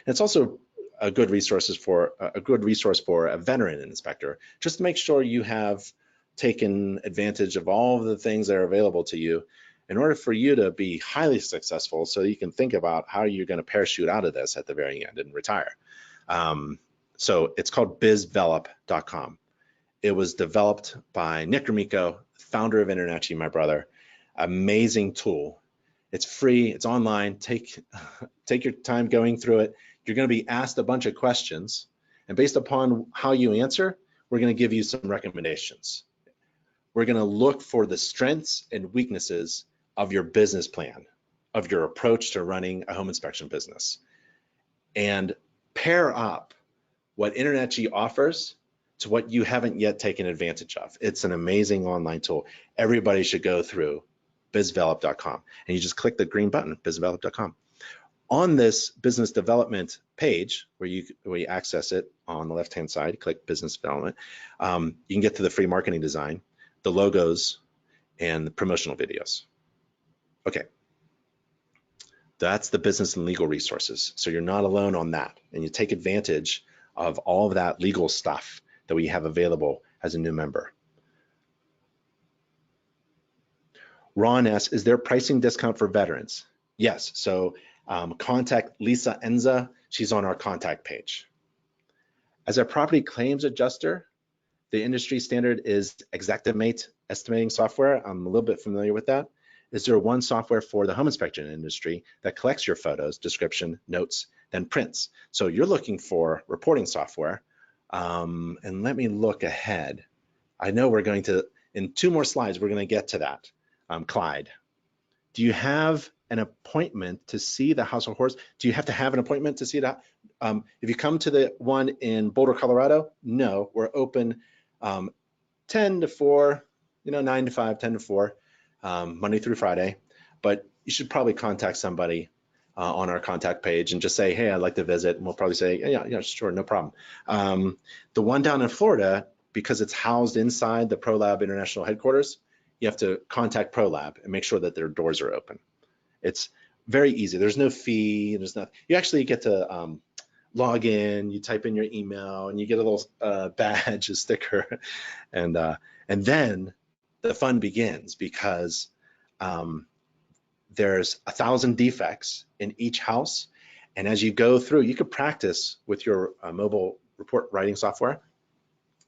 it's also a good resource for a veteran inspector, just to make sure you have taken advantage of all of the things that are available to you in order for you to be highly successful, so you can think about how you're going to parachute out of this at the very end and retire. So it's called bizvelop.com. It was developed by Nick Gromyko, founder of InterNACHI, my brother. Amazing tool. It's free, it's online. Take your time going through it. You're going to be asked a bunch of questions, and based upon how you answer, we're going to give you some recommendations. We're going to look for the strengths and weaknesses of your business plan, of your approach to running a home inspection business, and pair up what InterNACHI offers to what you haven't yet taken advantage of. It's an amazing online tool. Everybody should go through bizvelop.com, and you just click the green button, bizvelop.com. On this business development page, where you access it on the left-hand side, click business development, you can get to the free marketing design, the logos, and the promotional videos. Okay, that's the business and legal resources. So you're not alone on that, and you take advantage of all of that legal stuff that we have available as a new member. Ron asks, is there a pricing discount for veterans? Yes, so contact Lisa Enza. She's on our contact page. As a property claims adjuster, the industry standard is Xactimate estimating software. I'm a little bit familiar with that. Is there one software for the home inspection industry that collects your photos, description, notes, then prints? So you're looking for reporting software. And let me look ahead. I know we're going to, in 2 more slides, we're going to get to that. Clyde, do you have an appointment to see the House of Horrors? Do you have to have an appointment to see that? If you come to the one in Boulder, Colorado, no, we're open 10 to 4, 9 to 5, 10 to 4, Monday through Friday. But you should probably contact somebody on our contact page and just say, hey, I'd like to visit. And we'll probably say, yeah, sure, no problem. The one down in Florida, because it's housed inside the ProLab International headquarters, you have to contact ProLab and make sure that their doors are open. It's very easy. There's no fee. There's nothing. You actually get to log in. You type in your email, and you get a little badge, a sticker, and then the fun begins, because there's 1,000 defects in each house, and as you go through, you could practice with your mobile report writing software,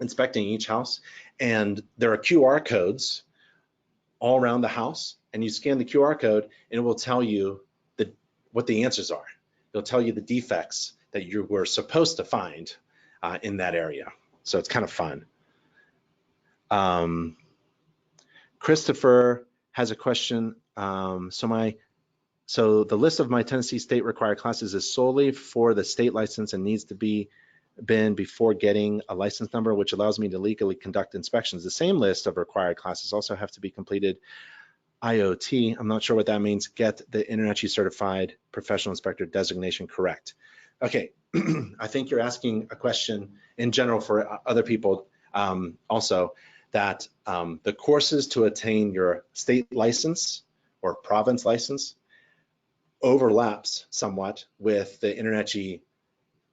inspecting each house, and there are QR codes all around the house, and you scan the QR code and it will tell you what the answers are. It'll tell you the defects that you were supposed to find in that area. So it's kind of fun. Christopher has a question. So the list of my Tennessee state required classes is solely for the state license and needs to be been before getting a license number, which allows me to legally conduct inspections. The same list of required classes also have to be completed. IoT, I'm not sure what that means. Get the InterNACHI certified professional inspector designation correct. Okay, I think you're asking a question in general for other people also, that the courses to attain your state license or province license overlaps somewhat with the InterNACHI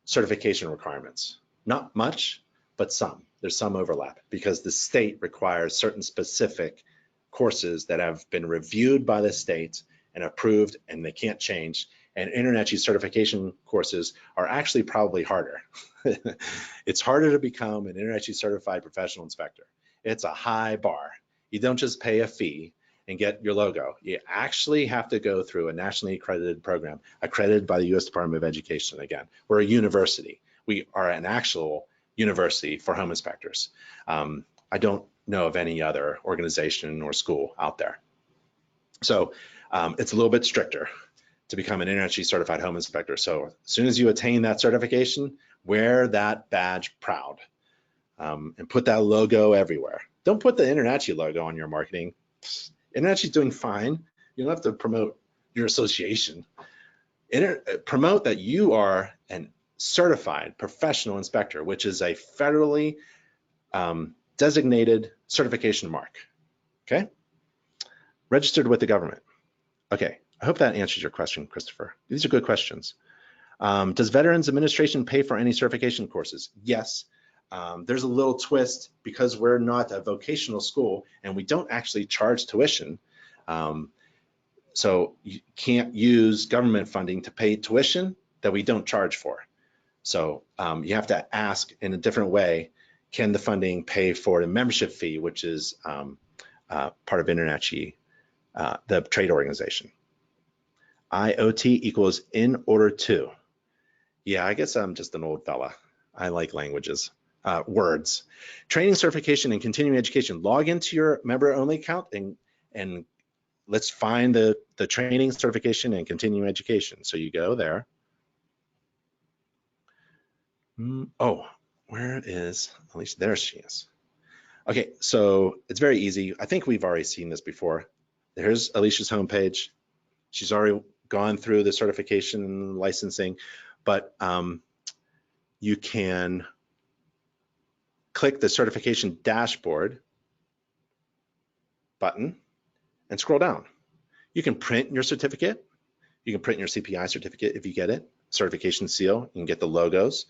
certification requirements. Not much, but some. There's some overlap because the state requires certain specific courses that have been reviewed by the state and approved, and they can't change. And InterNACHI certification courses are actually probably harder. It's harder to become an InterNACHI certified professional inspector. It's a high bar. You don't just pay a fee and get your logo. You actually have to go through a nationally accredited program, accredited by the U.S. Department of Education. Again, we're a university. We are an actual university for home inspectors. I don't know of any other organization or school out there. So it's a little bit stricter to become an InterNACHI certified home inspector. So as soon as you attain that certification, wear that badge proud and put that logo everywhere. Don't put the InterNACHI logo on your marketing. InterNACHI is doing fine. You don't have to promote your association. Promote that you are an certified professional inspector, which is a federally designated certification mark, okay? Registered with the government. Okay, I hope that answers your question, Christopher. These are good questions. Does Veterans Administration pay for any certification courses? Yes. There's a little twist because we're not a vocational school and we don't actually charge tuition. So you can't use government funding to pay tuition that we don't charge for. So you have to ask in a different way, can the funding pay for the membership fee, which is part of InterNACHI, the trade organization. IoT equals in order to. Yeah, I guess I'm just an old fella. I like languages, words. Training, certification, and continuing education. Log into your member-only account and let's find the training, certification, and continuing education. So you go there. Oh, where is Alicia? There she is. Okay, so it's very easy. I think we've already seen this before. Here's Alicia's homepage. She's already gone through the certification and licensing, but you can click the certification dashboard button and scroll down. You can print your certificate. You can print your CPI certificate if you get it, certification seal. You can get the logos.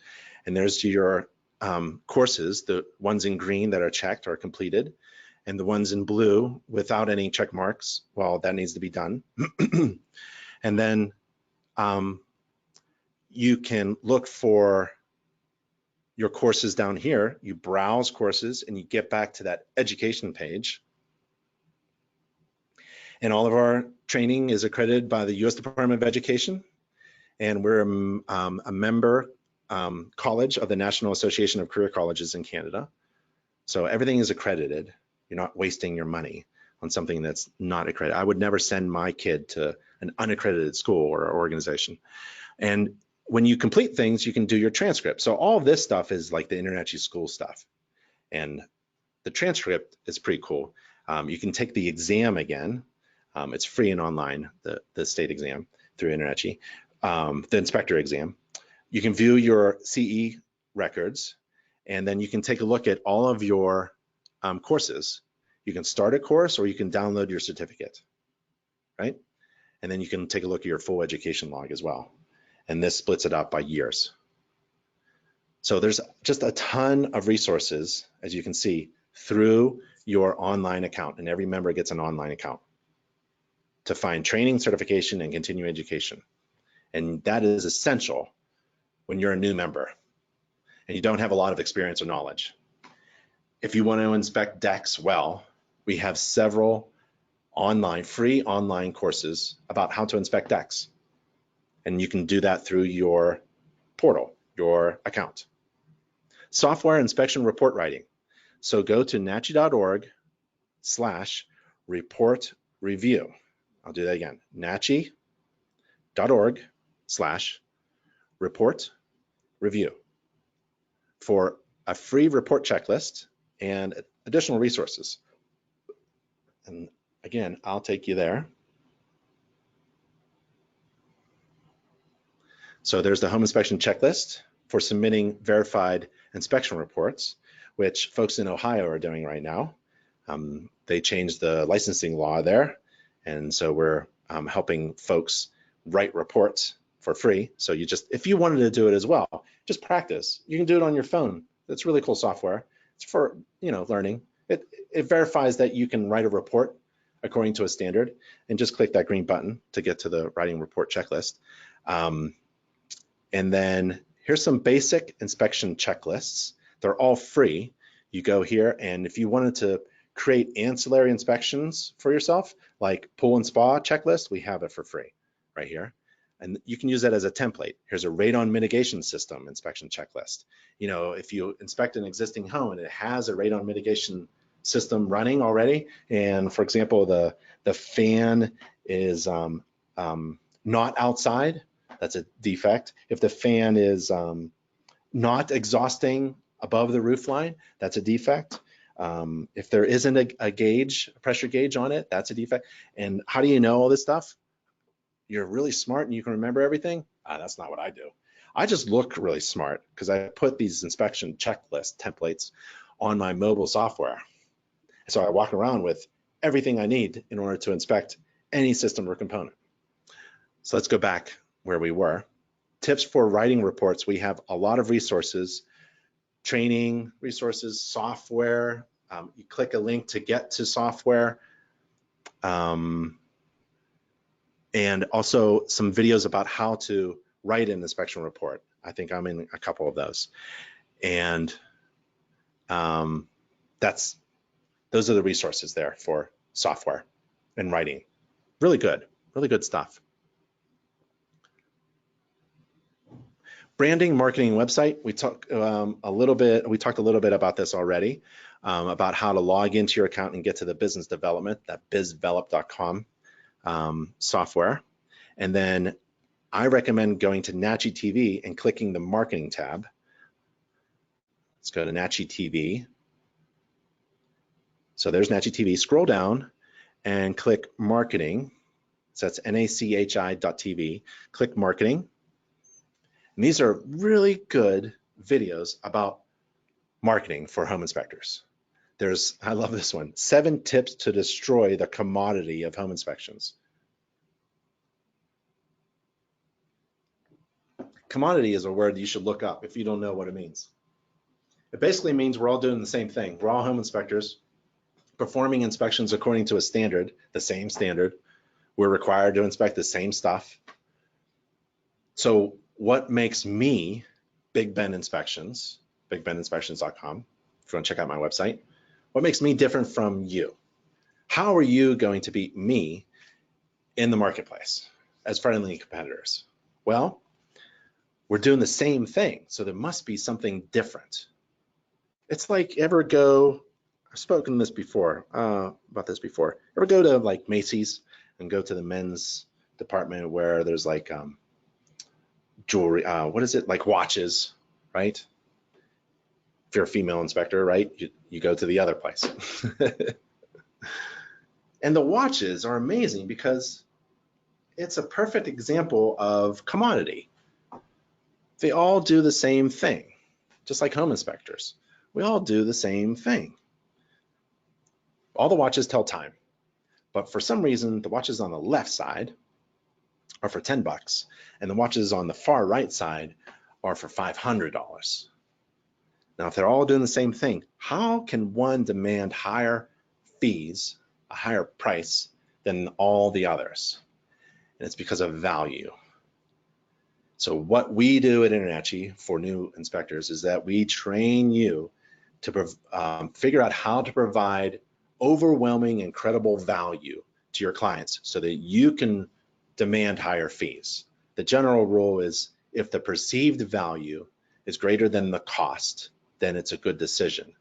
And there's your courses, the ones in green that are checked or completed, and the ones in blue without any check marks, well, that needs to be done. And then you can look for your courses down here. You browse courses and you get back to that education page. And all of our training is accredited by the U.S. Department of Education. And we're a member college of the National Association of Career Colleges in Canada. So everything is accredited. You're not wasting your money on something that's not accredited. I would never send my kid to an unaccredited school or organization. And when you complete things, you can do your transcript. So all of this stuff is like the InterNACHI school stuff. And the transcript is pretty cool. You can take the exam again. It's free and online, the state exam through InterNACHI, the inspector exam. You can view your CE records, and then you can take a look at all of your courses. You can start a course or you can download your certificate, right? And then you can take a look at your full education log as well. And this splits it up by years. So there's just a ton of resources, as you can see, through your online account, and every member gets an online account to find training, certification, and continuing education. And that is essential when you're a new member and you don't have a lot of experience or knowledge. If you want to inspect decks well, we have several free online courses about how to inspect decks. And you can do that through your portal, your account. Software inspection report writing. So go to nachi.org/report review. I'll do that again, nachi.org/report review. for a free report checklist and additional resources. And again, I'll take you there. So there's the home inspection checklist for submitting verified inspection reports, which folks in Ohio are doing right now. They changed the licensing law there, and so we're helping folks write reports for free. So you just, if you wanted to do it as well, just practice. You can do it on your phone. It's really cool software. It's for, you know, learning. It verifies that you can write a report according to a standard, and just click that green button to get to the writing report checklist. And then here's some basic inspection checklists. They're all free. You go here, and if you wanted to create ancillary inspections for yourself, like pool and spa checklist, we have it for free right here. And you can use that as a template. Here's a radon mitigation system inspection checklist. You know, if you inspect an existing home and it has a radon mitigation system running already, and for example, the fan is not outside, that's a defect. If the fan is not exhausting above the roof line, that's a defect. If there isn't a gauge, a pressure gauge on it, that's a defect. And how do you know all this stuff? You're really smart and you can remember everything? That's not what I do. I just look really smart because I put these inspection checklist templates on my mobile software. So I walk around with everything I need in order to inspect any system or component. So let's go back where we were. Tips for writing reports. We have a lot of resources, training resources, software. You click a link to get to software. And also some videos about how to write an inspection report. I think I'm in a couple of those. And those are the resources there for software and writing. Really good stuff. Branding, marketing, website. We talked a little bit about this already, about how to log into your account and get to the business development, that bizdevelop.com software. And then I recommend going to NACHI TV and clicking the marketing tab. Let's go to NACHI TV. So there's NACHI TV. Scroll down and click marketing. So that's NACHI.TV. Click marketing. And these are really good videos about marketing for home inspectors. I love this one, 7 tips to destroy the commodity of home inspections. Commodity is a word you should look up if you don't know what it means. It basically means we're all doing the same thing. We're all home inspectors, performing inspections according to a standard, the same standard. We're required to inspect the same stuff. So what makes me Big Ben Inspections, bigbeninspections.com, if you want to check out my website, what makes me different from you? How are you going to beat me in the marketplace as friendly competitors? Well, we're doing the same thing, so there must be something different. It's like, I've spoken this before, about this before. Ever go to like Macy's and go to the men's department where there's like jewelry, what is it, like watches, right? If you're a female inspector, right, you go to the other place. And the watches are amazing because it's a perfect example of commodity. They all do the same thing, just like home inspectors. We all do the same thing. All the watches tell time, but for some reason, the watches on the left side are for $10, and the watches on the far right side are for $500. Now, if they're all doing the same thing, how can one demand higher fees, a higher price than all the others? And it's because of value. So what we do at InterNACHI for new inspectors is that we train you to figure out how to provide overwhelming, incredible value to your clients so that you can demand higher fees. The general rule is if the perceived value is greater than the cost, then it's a good decision.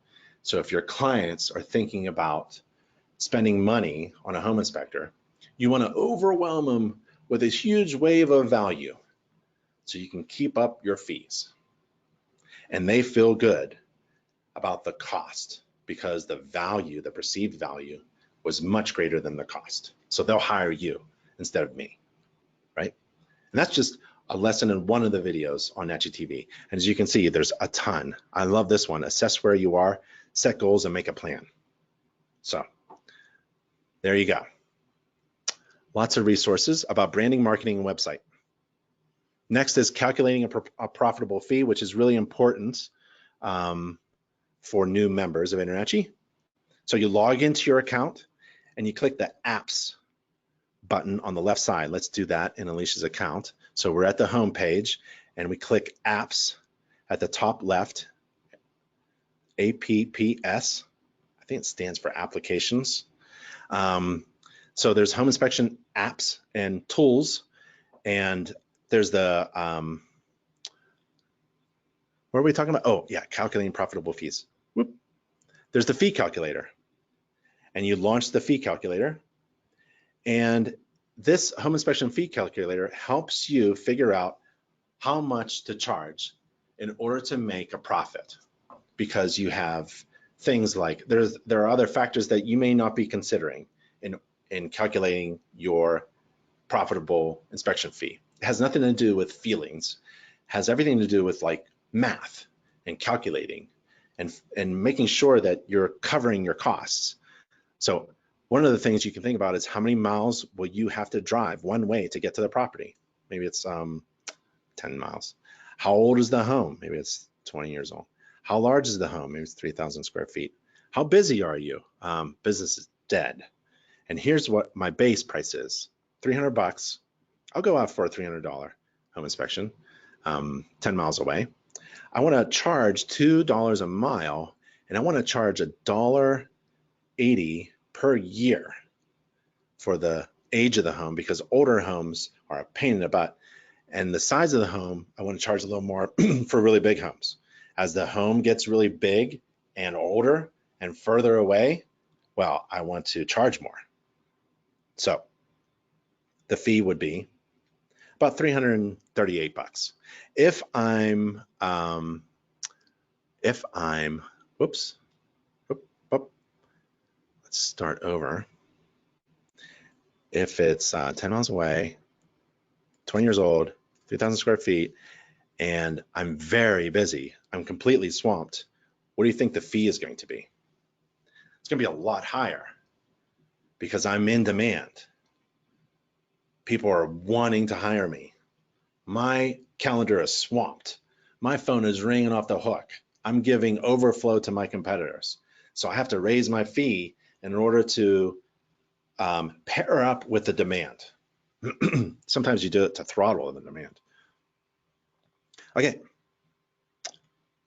So if your clients are thinking about spending money on a home inspector, you want to overwhelm them with this huge wave of value so you can keep up your fees. and they feel good about the cost because the value, the perceived value, was much greater than the cost. So they'll hire you instead of me, right? And that's just a lesson in one of the videos on NACHI TV. And as you can see, there's a ton. I love this one. Assess where you are, set goals, and make a plan. So there you go. Lots of resources about branding, marketing, and website. Next is calculating a profitable fee, which is really important for new members of InterNACHI. So you log into your account and you click the apps button on the left side. Let's do that in Alicia's account. So we're at the home page and we click apps at the top left, APPS. I think it stands for applications. So there's home inspection apps and tools, and there's the, what are we talking about? Oh yeah, calculating profitable fees. Whoop. There's the fee calculator, and you launch the fee calculator, and this home inspection fee calculator helps you figure out how much to charge in order to make a profit, because you have things like there are other factors that you may not be considering in calculating your profitable inspection fee. It has nothing to do with feelings, it has everything to do with like math and calculating and making sure that you're covering your costs. So one of the things you can think about is how many miles will you have to drive one way to get to the property? Maybe it's 10 miles. How old is the home? Maybe it's 20 years old. How large is the home? Maybe it's 3,000 square feet. How busy are you? Business is dead. And here's what my base price is, $300. I'll go out for a $300 home inspection, 10 miles away. I want to charge $2 a mile, and I want to charge $1.80 per year for the age of the home, because older homes are a pain in the butt. And the size of the home, I want to charge a little more for really big homes. As the home gets really big and older and further away, well, I want to charge more. So the fee would be about $338. If I'm, whoops, let's start over. If it's 10 miles away, 20 years old, 3,000 square feet, and I'm very busy, I'm completely swamped, what do you think the fee is going to be? It's going to be a lot higher because I'm in demand. People are wanting to hire me. My calendar is swamped. My phone is ringing off the hook. I'm giving overflow to my competitors. So I have to raise my fee in order to pair up with the demand. Sometimes you do it to throttle the demand. Okay,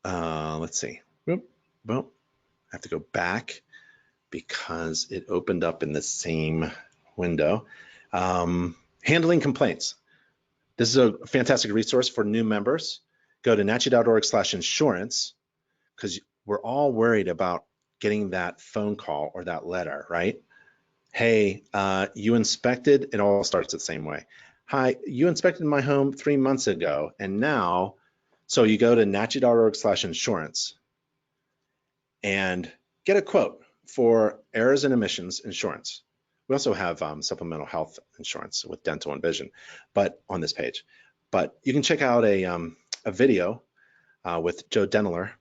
let's see. Well, I have to go back because it opened up in the same window. Handling complaints. This is a fantastic resource for new members. Go to nachi.org/insurance, because we're all worried about getting that phone call or that letter, right? Hey, you inspected, it all starts the same way. Hi, you inspected my home 3 months ago, and now, so you go to nachi.org/insurance and get a quote for errors and omissions insurance. We also have supplemental health insurance with dental and vision, but on this page. But you can check out a video with Joe Denler,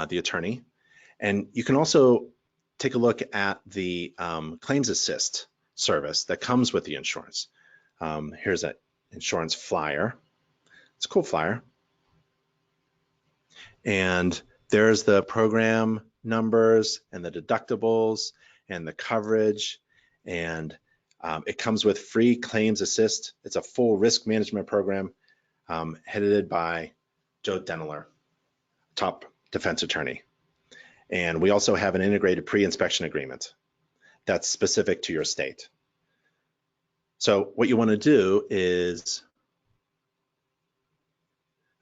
the attorney, and you can also take a look at the claims assist service that comes with the insurance. Here's an insurance flyer. It's a cool flyer. And there's the program numbers and the deductibles and the coverage, and it comes with free claims assist. It's a full risk management program headed by Joe Denler, top defense attorney. And we also have an integrated pre-inspection agreement that's specific to your state. So what you want to do is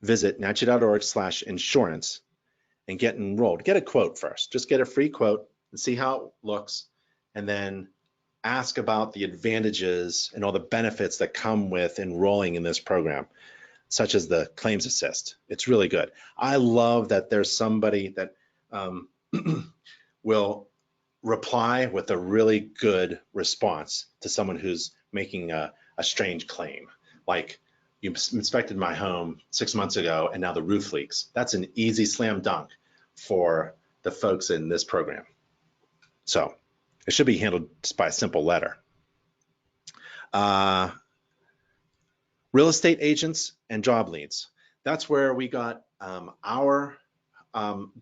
visit nachi.org/insurance and get enrolled. Get a quote first. Just get a free quote and see how it looks, and then ask about the advantages and all the benefits that come with enrolling in this program. such as the claims assist. It's really good. I love that there's somebody that will reply with a really good response to someone who's making a strange claim. Like, you inspected my home 6 months ago and now the roof leaks. That's an easy slam dunk for the folks in this program. So it should be handled just by a simple letter. Real estate agents and job leads. That's where we got our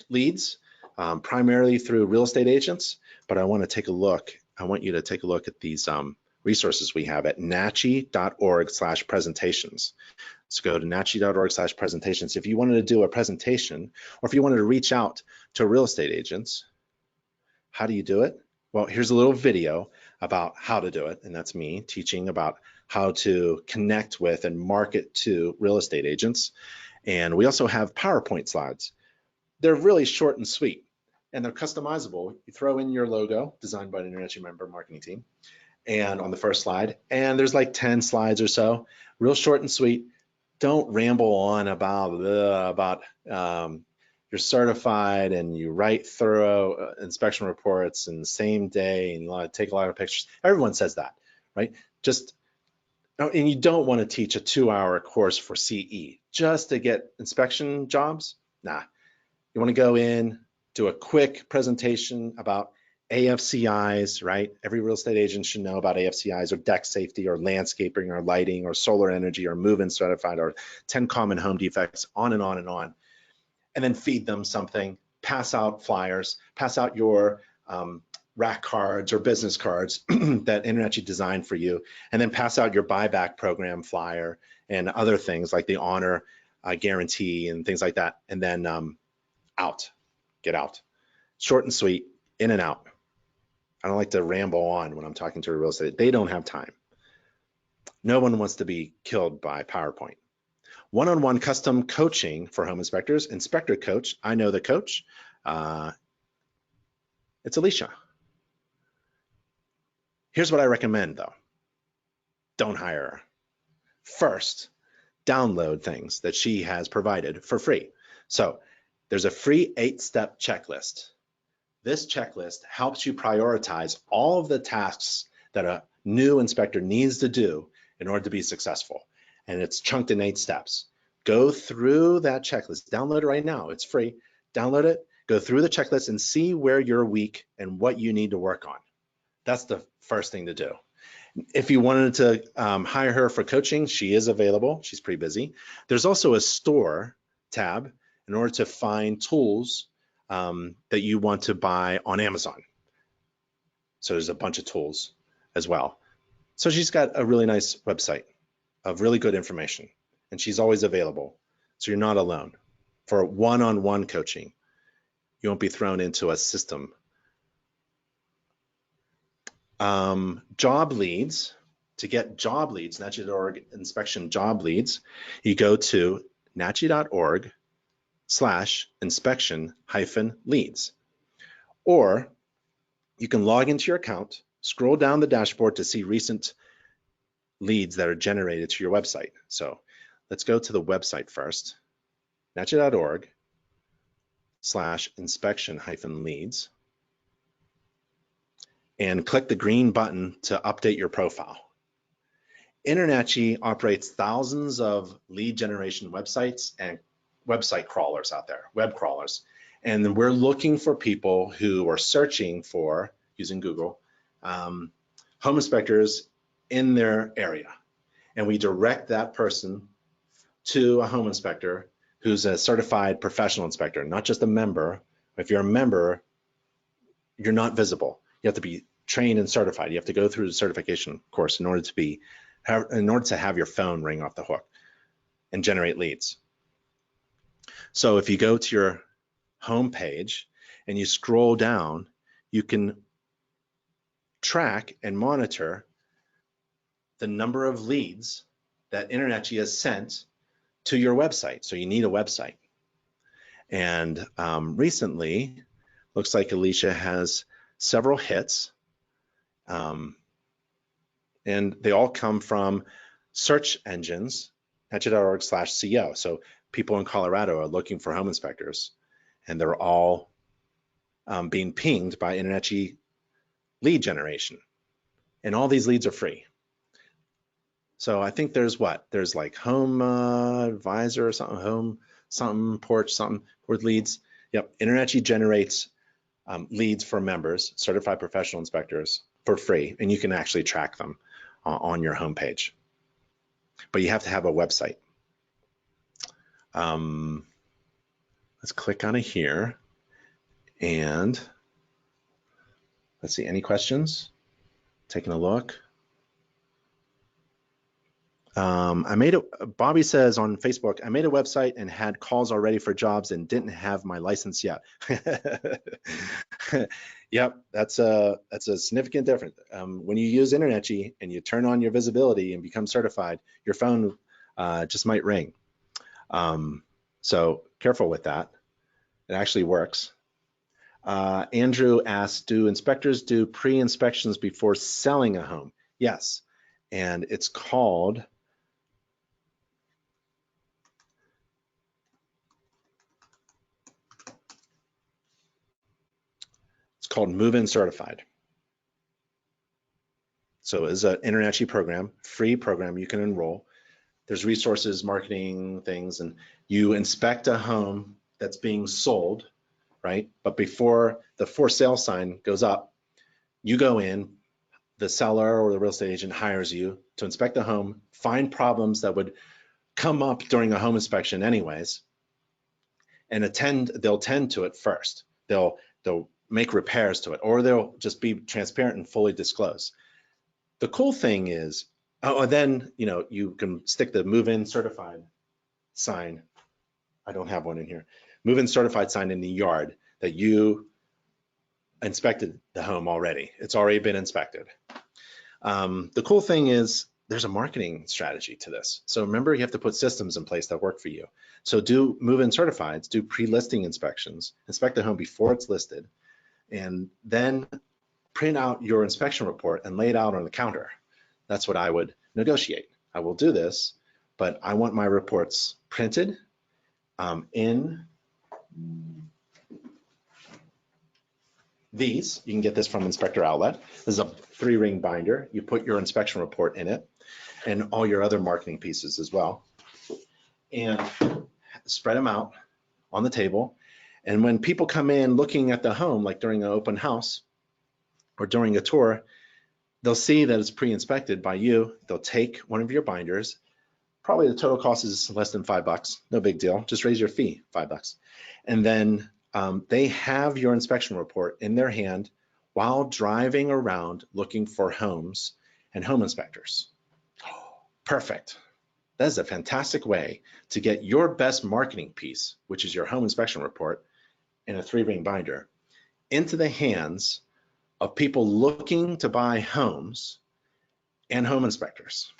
leads, primarily through real estate agents, but I want to take a look. I want you to take a look at these resources we have at nachi.org/presentations. So go to nachi.org/presentations. If you wanted to do a presentation, or if you wanted to reach out to real estate agents, how do you do it? Well, here's a little video about how to do it, and that's me teaching about how to connect with and market to real estate agents. And we also have PowerPoint slides. They're really short and sweet, and they're customizable. You throw in your logo, designed by an InterNACHI member marketing team, and on the first slide, and there's like 10 slides or so, real short and sweet. Don't ramble on about you're certified and you write thorough inspection reports and same day and you take a lot of pictures. Everyone says that, right? And you don't want to teach a 2-hour course for CE just to get inspection jobs. Nah, you want to go in, do a quick presentation about AFCIs, right? Every real estate agent should know about AFCIs, or deck safety, or landscaping, or lighting, or solar energy, or move-in certified, or 10 common home defects, on and on and on. And then feed them something, pass out flyers, pass out your rack cards or business cards that InterNACHI designed for you, and then pass out your buyback program flyer and other things like the honor guarantee and things like that. And then get out. Short and sweet, in and out. I don't like to ramble on when I'm talking to a real estate. They don't have time. No one wants to be killed by PowerPoint. One-on-one custom coaching for home inspectors. Inspector coach, I know the coach. It's Alicia. Here's what I recommend though. Don't hire her. First, download things that she has provided for free. So there's a free 8-step checklist. This checklist helps you prioritize all of the tasks that a new inspector needs to do in order to be successful. And it's chunked in 8 steps. Go through that checklist. Download it right now. It's free. Download it, go through the checklist and see where you're weak and what you need to work on. That's the first thing to do. If you wanted to hire her for coaching, she is available. She's pretty busy. There's also a store tab in order to find tools that you want to buy on Amazon. So there's a bunch of tools as well. So she's got a really nice website of really good information, and she's always available. So you're not alone. For one-on-one coaching, you won't be thrown into a system. Job leads, to get job leads, nachi.org inspection job leads, you go to nachi.org/inspection-leads. Or you can log into your account, scroll down the dashboard to see recent leads that are generated to your website. So let's go to the website first, nachi.org/inspection-leads, and click the green button to update your profile. InterNACHI operates thousands of lead generation websites and website crawlers out there, web crawlers. And we're looking for people who are searching for, using Google, home inspectors in their area. And we direct that person to a home inspector who's a certified professional inspector, not just a member. If you're a member, you're not visible. You have to be trained and certified. You have to go through the certification course in order to have your phone ring off the hook and generate leads. So if you go to your home page and you scroll down, you can track and monitor the number of leads that InterNACHI has sent to your website. So you need a website. And recently, looks like Alicia has several hits, and they all come from search engines InterNACHI.org/CO. So people in Colorado are looking for home inspectors, and they're all being pinged by InterNACHI lead generation. And all these leads are free. So I think there's there's like home advisor or something, home something, porch something with leads. Yep, InterNACHI generates leads for members, certified professional inspectors, for free, and you can actually track them on your homepage. But you have to have a website. Let's click on it here, and let's see, any questions? Taking a look. Bobby says on Facebook, I made a website and had calls already for jobs and didn't have my license yet. Yep, that's a significant difference. When you use InterNACHI and you turn on your visibility and become certified, your phone just might ring. So careful with that. It actually works. Andrew asks, do inspectors do pre-inspections before selling a home? Yes, and it's called Move-In Certified. So it's an InterNACHI program, free program you can enroll. There's resources, marketing things, and you inspect a home that's being sold, right? But before the for sale sign goes up, you go in, the seller or the real estate agent hires you to inspect the home, find problems that would come up during a home inspection anyways, and they'll tend to it first. They'll make repairs to it, or they'll just be transparent and fully disclose. The cool thing is, then you can stick the move-in certified sign. I don't have one in here. Move-in certified sign in the yard that you inspected the home already. It's already been inspected. The cool thing is there's a marketing strategy to this. So remember, you have to put systems in place that work for you. So do move-in certifieds, do pre-listing inspections, inspect the home before it's listed, and then print out your inspection report and lay it out on the counter. That's what I would negotiate. I will do this, but I want my reports printed in these. You can get this from Inspector Outlet. This is a 3-ring binder. You put your inspection report in it and all your other marketing pieces as well, and spread them out on the table. And when people come in looking at the home, like during an open house or during a tour, they'll see that it's pre-inspected by you. They'll take one of your binders. Probably the total cost is less than $5. No big deal. Just raise your fee, $5. And then they have your inspection report in their hand while driving around looking for homes and home inspectors. Perfect. That is a fantastic way to get your best marketing piece, which is your home inspection report in a 3-ring binder, into the hands of people looking to buy homes and home inspectors.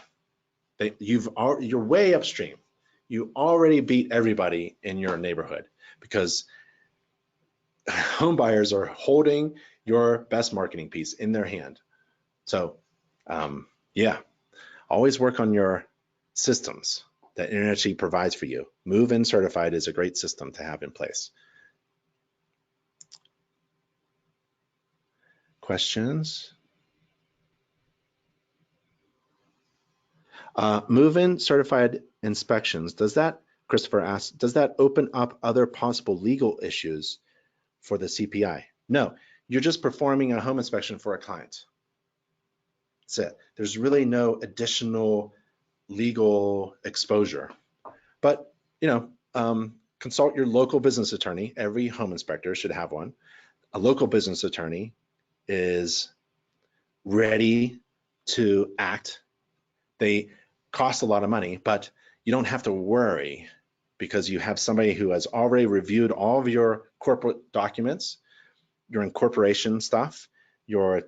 You're way upstream. You already beat everybody in your neighborhood because home buyers are holding your best marketing piece in their hand. So yeah, always work on your systems that InterNACHI provides for you. Move-In Certified is a great system to have in place. Questions? Move-In Certified inspections, Christopher asks, does that open up other possible legal issues for the CPI? No, you're just performing a home inspection for a client. That's it. There's really no additional legal exposure. But consult your local business attorney. Every home inspector should have one. A local business attorney is ready to act. They cost a lot of money, but you don't have to worry because you have somebody who has already reviewed all of your corporate documents, your incorporation stuff, your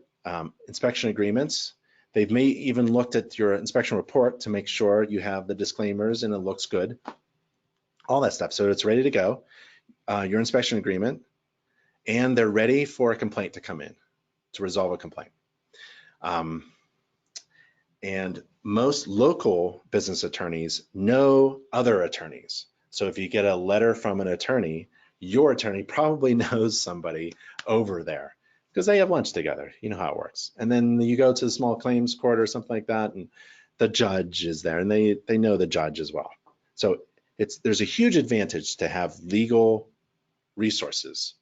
inspection agreements. They've may even looked at your inspection report to make sure you have the disclaimers and it looks good, all that stuff. So it's ready to go, your inspection agreement, and they're ready for a complaint to come in, to resolve a complaint. And most local business attorneys know other attorneys. So if you get a letter from an attorney, your attorney probably knows somebody over there because they have lunch together. You know how it works. And then you go to the small claims court or something like that, and the judge is there, and they know the judge as well. So there's a huge advantage to have legal resources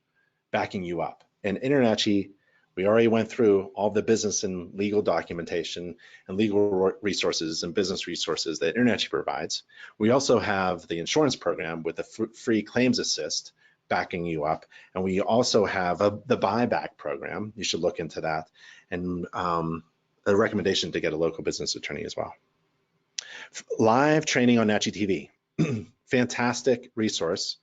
backing you up. And InterNACHI, we already went through all the business and legal documentation and legal resources and business resources that InterNACHI provides. We also have the insurance program with the free claims assist backing you up. And we also have the buyback program. You should look into that. And a recommendation to get a local business attorney as well. Live training on NACHI TV. Fantastic resource,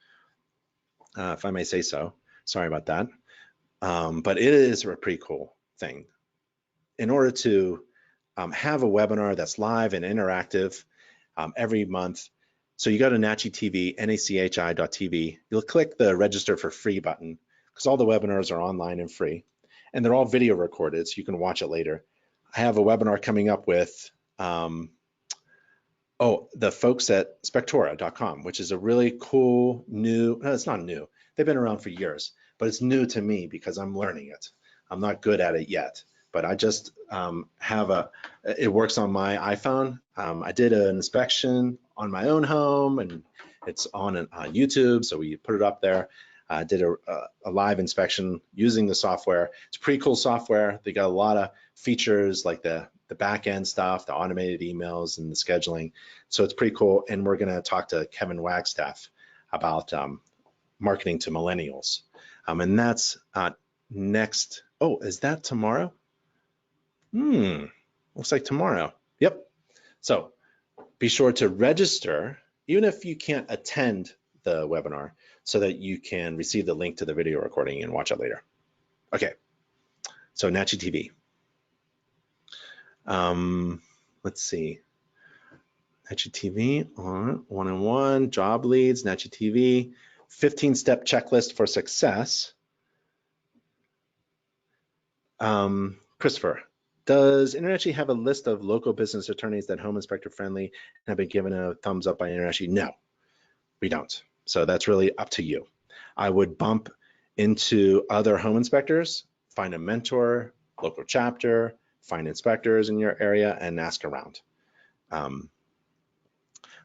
if I may say so. Sorry about that. But it is a pretty cool thing. In order to have a webinar that's live and interactive every month, so you go to NACHI TV, NACHI.tv, you'll click the register for free button because all the webinars are online and free, and they're all video recorded, so you can watch it later. I have a webinar coming up with the folks at Spectora.com, which is a really cool new, no, it's not new. They've been around for years, but it's new to me because I'm learning it. I'm not good at it yet, but I just it works on my iPhone. I did an inspection on my own home, and it's on YouTube, so we put it up there. I did a live inspection using the software. It's pretty cool software. They got a lot of features like the back end stuff, the automated emails, and the scheduling. So it's pretty cool. And we're going to talk to Kevin Wagstaff about marketing to millennials. And that's next. Oh, is that tomorrow? Looks like tomorrow. Yep. So be sure to register, even if you can't attend the webinar, so that you can receive the link to the video recording and watch it later. Okay. So NACHI TV. Let's see. NACHI TV on one-on-one, job leads, NACHI TV, 15-step checklist for success. Christopher, does InterNACHI have a list of local business attorneys that home inspector friendly and have been given a thumbs up by InterNACHI? No, we don't. So that's really up to you. I would bump into other home inspectors, find a mentor, local chapter, find inspectors in your area, and ask around. Let's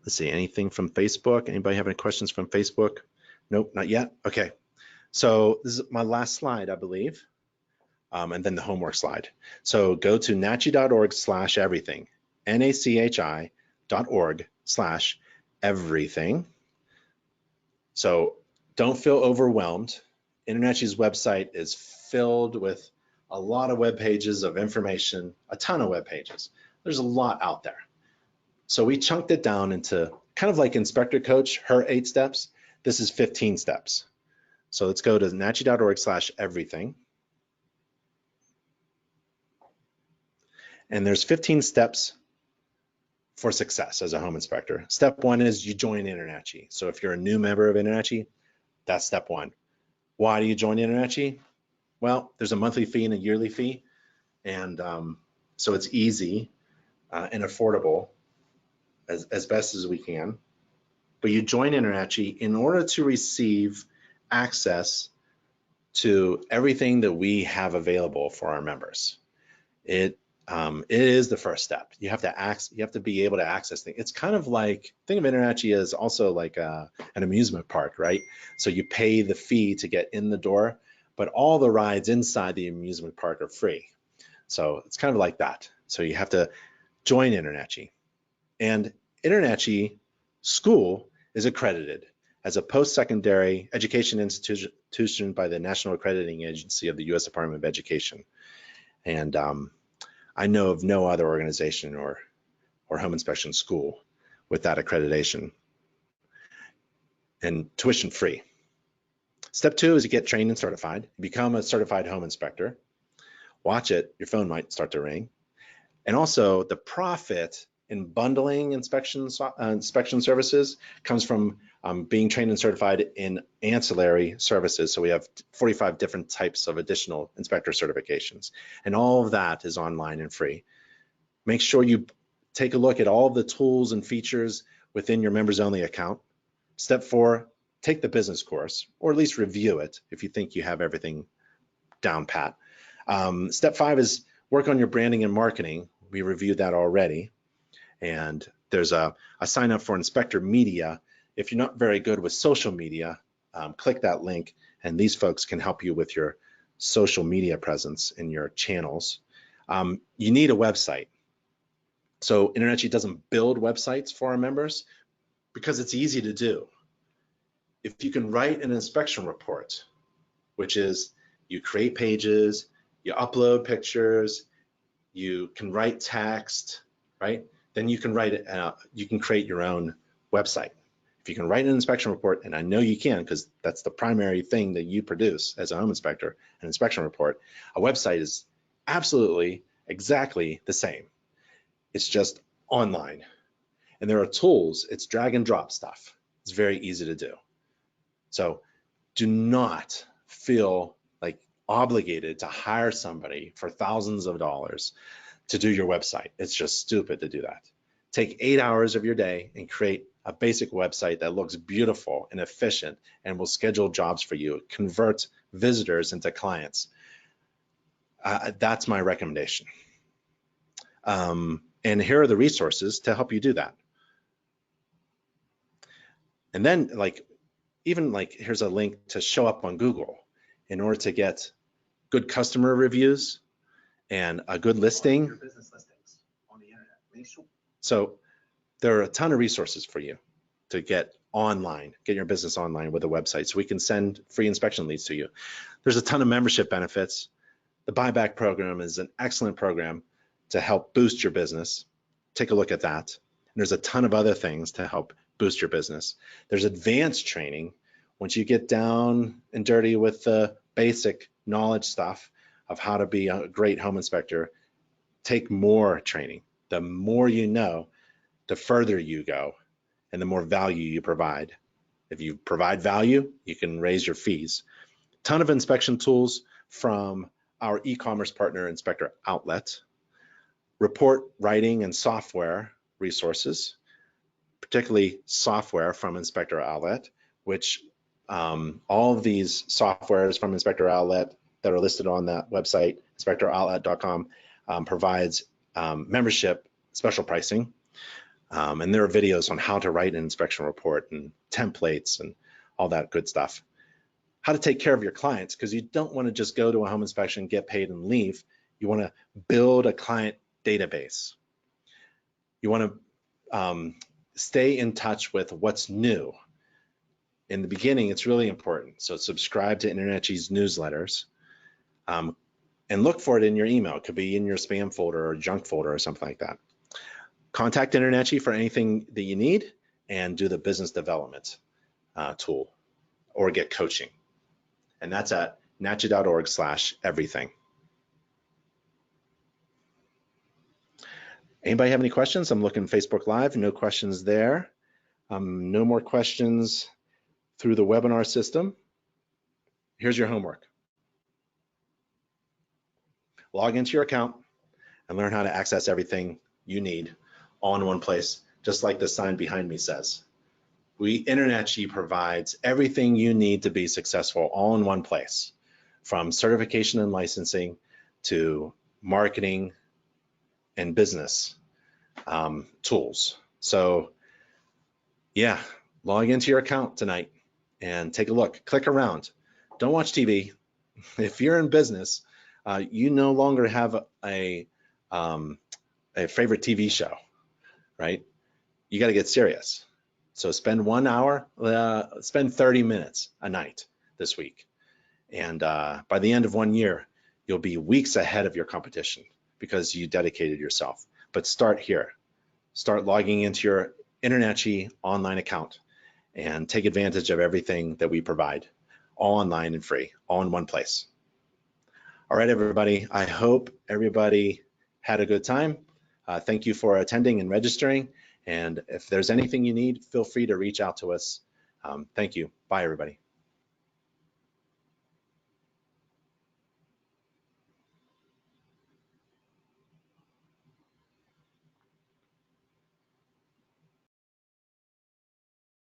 see, anything from Facebook? Anybody have any questions from Facebook? Nope, not yet. Okay, so this is my last slide, I believe, and then the homework slide. So go to nachi.org/everything, nachi.org/everything. So don't feel overwhelmed. InterNACHI's website is filled with a lot of web pages of information, a ton of web pages. There's a lot out there. So we chunked it down into kind of like Inspector Coach, her 8 steps. This is 15 steps. So let's go to nachi.org/everything. And there's 15 steps for success as a home inspector. Step 1 is you join InterNACHI. So if you're a new member of InterNACHI, that's step 1. Why do you join InterNACHI? Well, there's a monthly fee and a yearly fee. And so it's easy and affordable as best as we can. But you join InterNACHI in order to receive access to everything that we have available for our members. It is the first step. You have to be able to access things. It's kind of like, think of InterNACHI as also like an amusement park, right? So you pay the fee to get in the door, but all the rides inside the amusement park are free. So it's kind of like that. So you have to join InterNACHI. And InterNACHI school is accredited as a post-secondary education institution by the National Accrediting Agency of the U.S. Department of Education. And I know of no other organization or home inspection school with that accreditation. And tuition free. Step 2 is you get trained and certified. You become a certified home inspector. Watch it, your phone might start to ring. And also the profit in bundling inspection services comes from being trained and certified in ancillary services. So we have 45 different types of additional inspector certifications. And all of that is online and free. Make sure you take a look at all of the tools and features within your members only account. Step 4, take the business course, or at least review it if you think you have everything down pat. Step 5 is work on your branding and marketing. We reviewed that already. And there's a sign up for Inspector Media. If you're not very good with social media, click that link, and these folks can help you with your social media presence in your channels. You need a website. So InterNACHI doesn't build websites for our members because it's easy to do. If you can write an inspection report, which is you create pages, you upload pictures, you can write text, right? Then you can write it, you can create your own website. If you can write an inspection report, and I know you can because that's the primary thing that you produce as a home inspector, an inspection report, a website is absolutely exactly the same. It's just online. And there are tools, it's drag and drop stuff. It's very easy to do. So do not feel like obligated to hire somebody for thousands of dollars to do your website. It's just stupid to do that. Take 8 hours of your day and create a basic website that looks beautiful and efficient and will schedule jobs for you, convert visitors into clients. That's my recommendation. And here are the resources to help you do that. And then here's a link to show up on Google in order to get good customer reviews and a good listing. Your business listings on the internet. So there are a ton of resources for you to get online, get your business online with a website, so we can send free inspection leads to you. There's a ton of membership benefits. The buyback program is an excellent program to help boost your business. Take a look at that. And there's a ton of other things to help boost your business. There's advanced training. Once you get down and dirty with the basic knowledge stuff of how to be a great home inspector, take more training. The more you know, the further you go and the more value you provide. If you provide value, you can raise your fees. Ton of inspection tools from our e-commerce partner, Inspector Outlet. Report writing and software resources, particularly software from Inspector Outlet, which all of these softwares from Inspector Outlet that are listed on that website, inspectoroutlet.com, provides membership special pricing. And there are videos on how to write an inspection report and templates and all that good stuff. How to take care of your clients, because you don't want to just go to a home inspection, get paid, and leave. You want to build a client database. You want to stay in touch with what's new. In the beginning, it's really important. So subscribe to InterNACHI's newsletters and look for it in your email. It could be in your spam folder or junk folder or something like that. Contact InterNACHI for anything that you need and do the business development tool or get coaching. And that's at nachi.org/everything. Anybody have any questions? I'm looking Facebook Live, no questions there. No more questions through the webinar system. Here's your homework. Log into your account and learn how to access everything you need all in one place, just like the sign behind me says. InterNACHI provides everything you need to be successful all in one place, from certification and licensing to marketing and business tools. So yeah, log into your account tonight and take a look. Click around. Don't watch TV. If you're in business, you no longer have a favorite TV show, right? You got to get serious. So spend 1 hour, spend 30 minutes a night this week. And by the end of 1 year, you'll be weeks ahead of your competition because you dedicated yourself. But start here. Start logging into your InterNACHI online account and take advantage of everything that we provide, all online and free, all in one place. All right, everybody. I hope everybody had a good time. Thank you for attending and registering. And if there's anything you need, feel free to reach out to us. Thank you. Bye, everybody.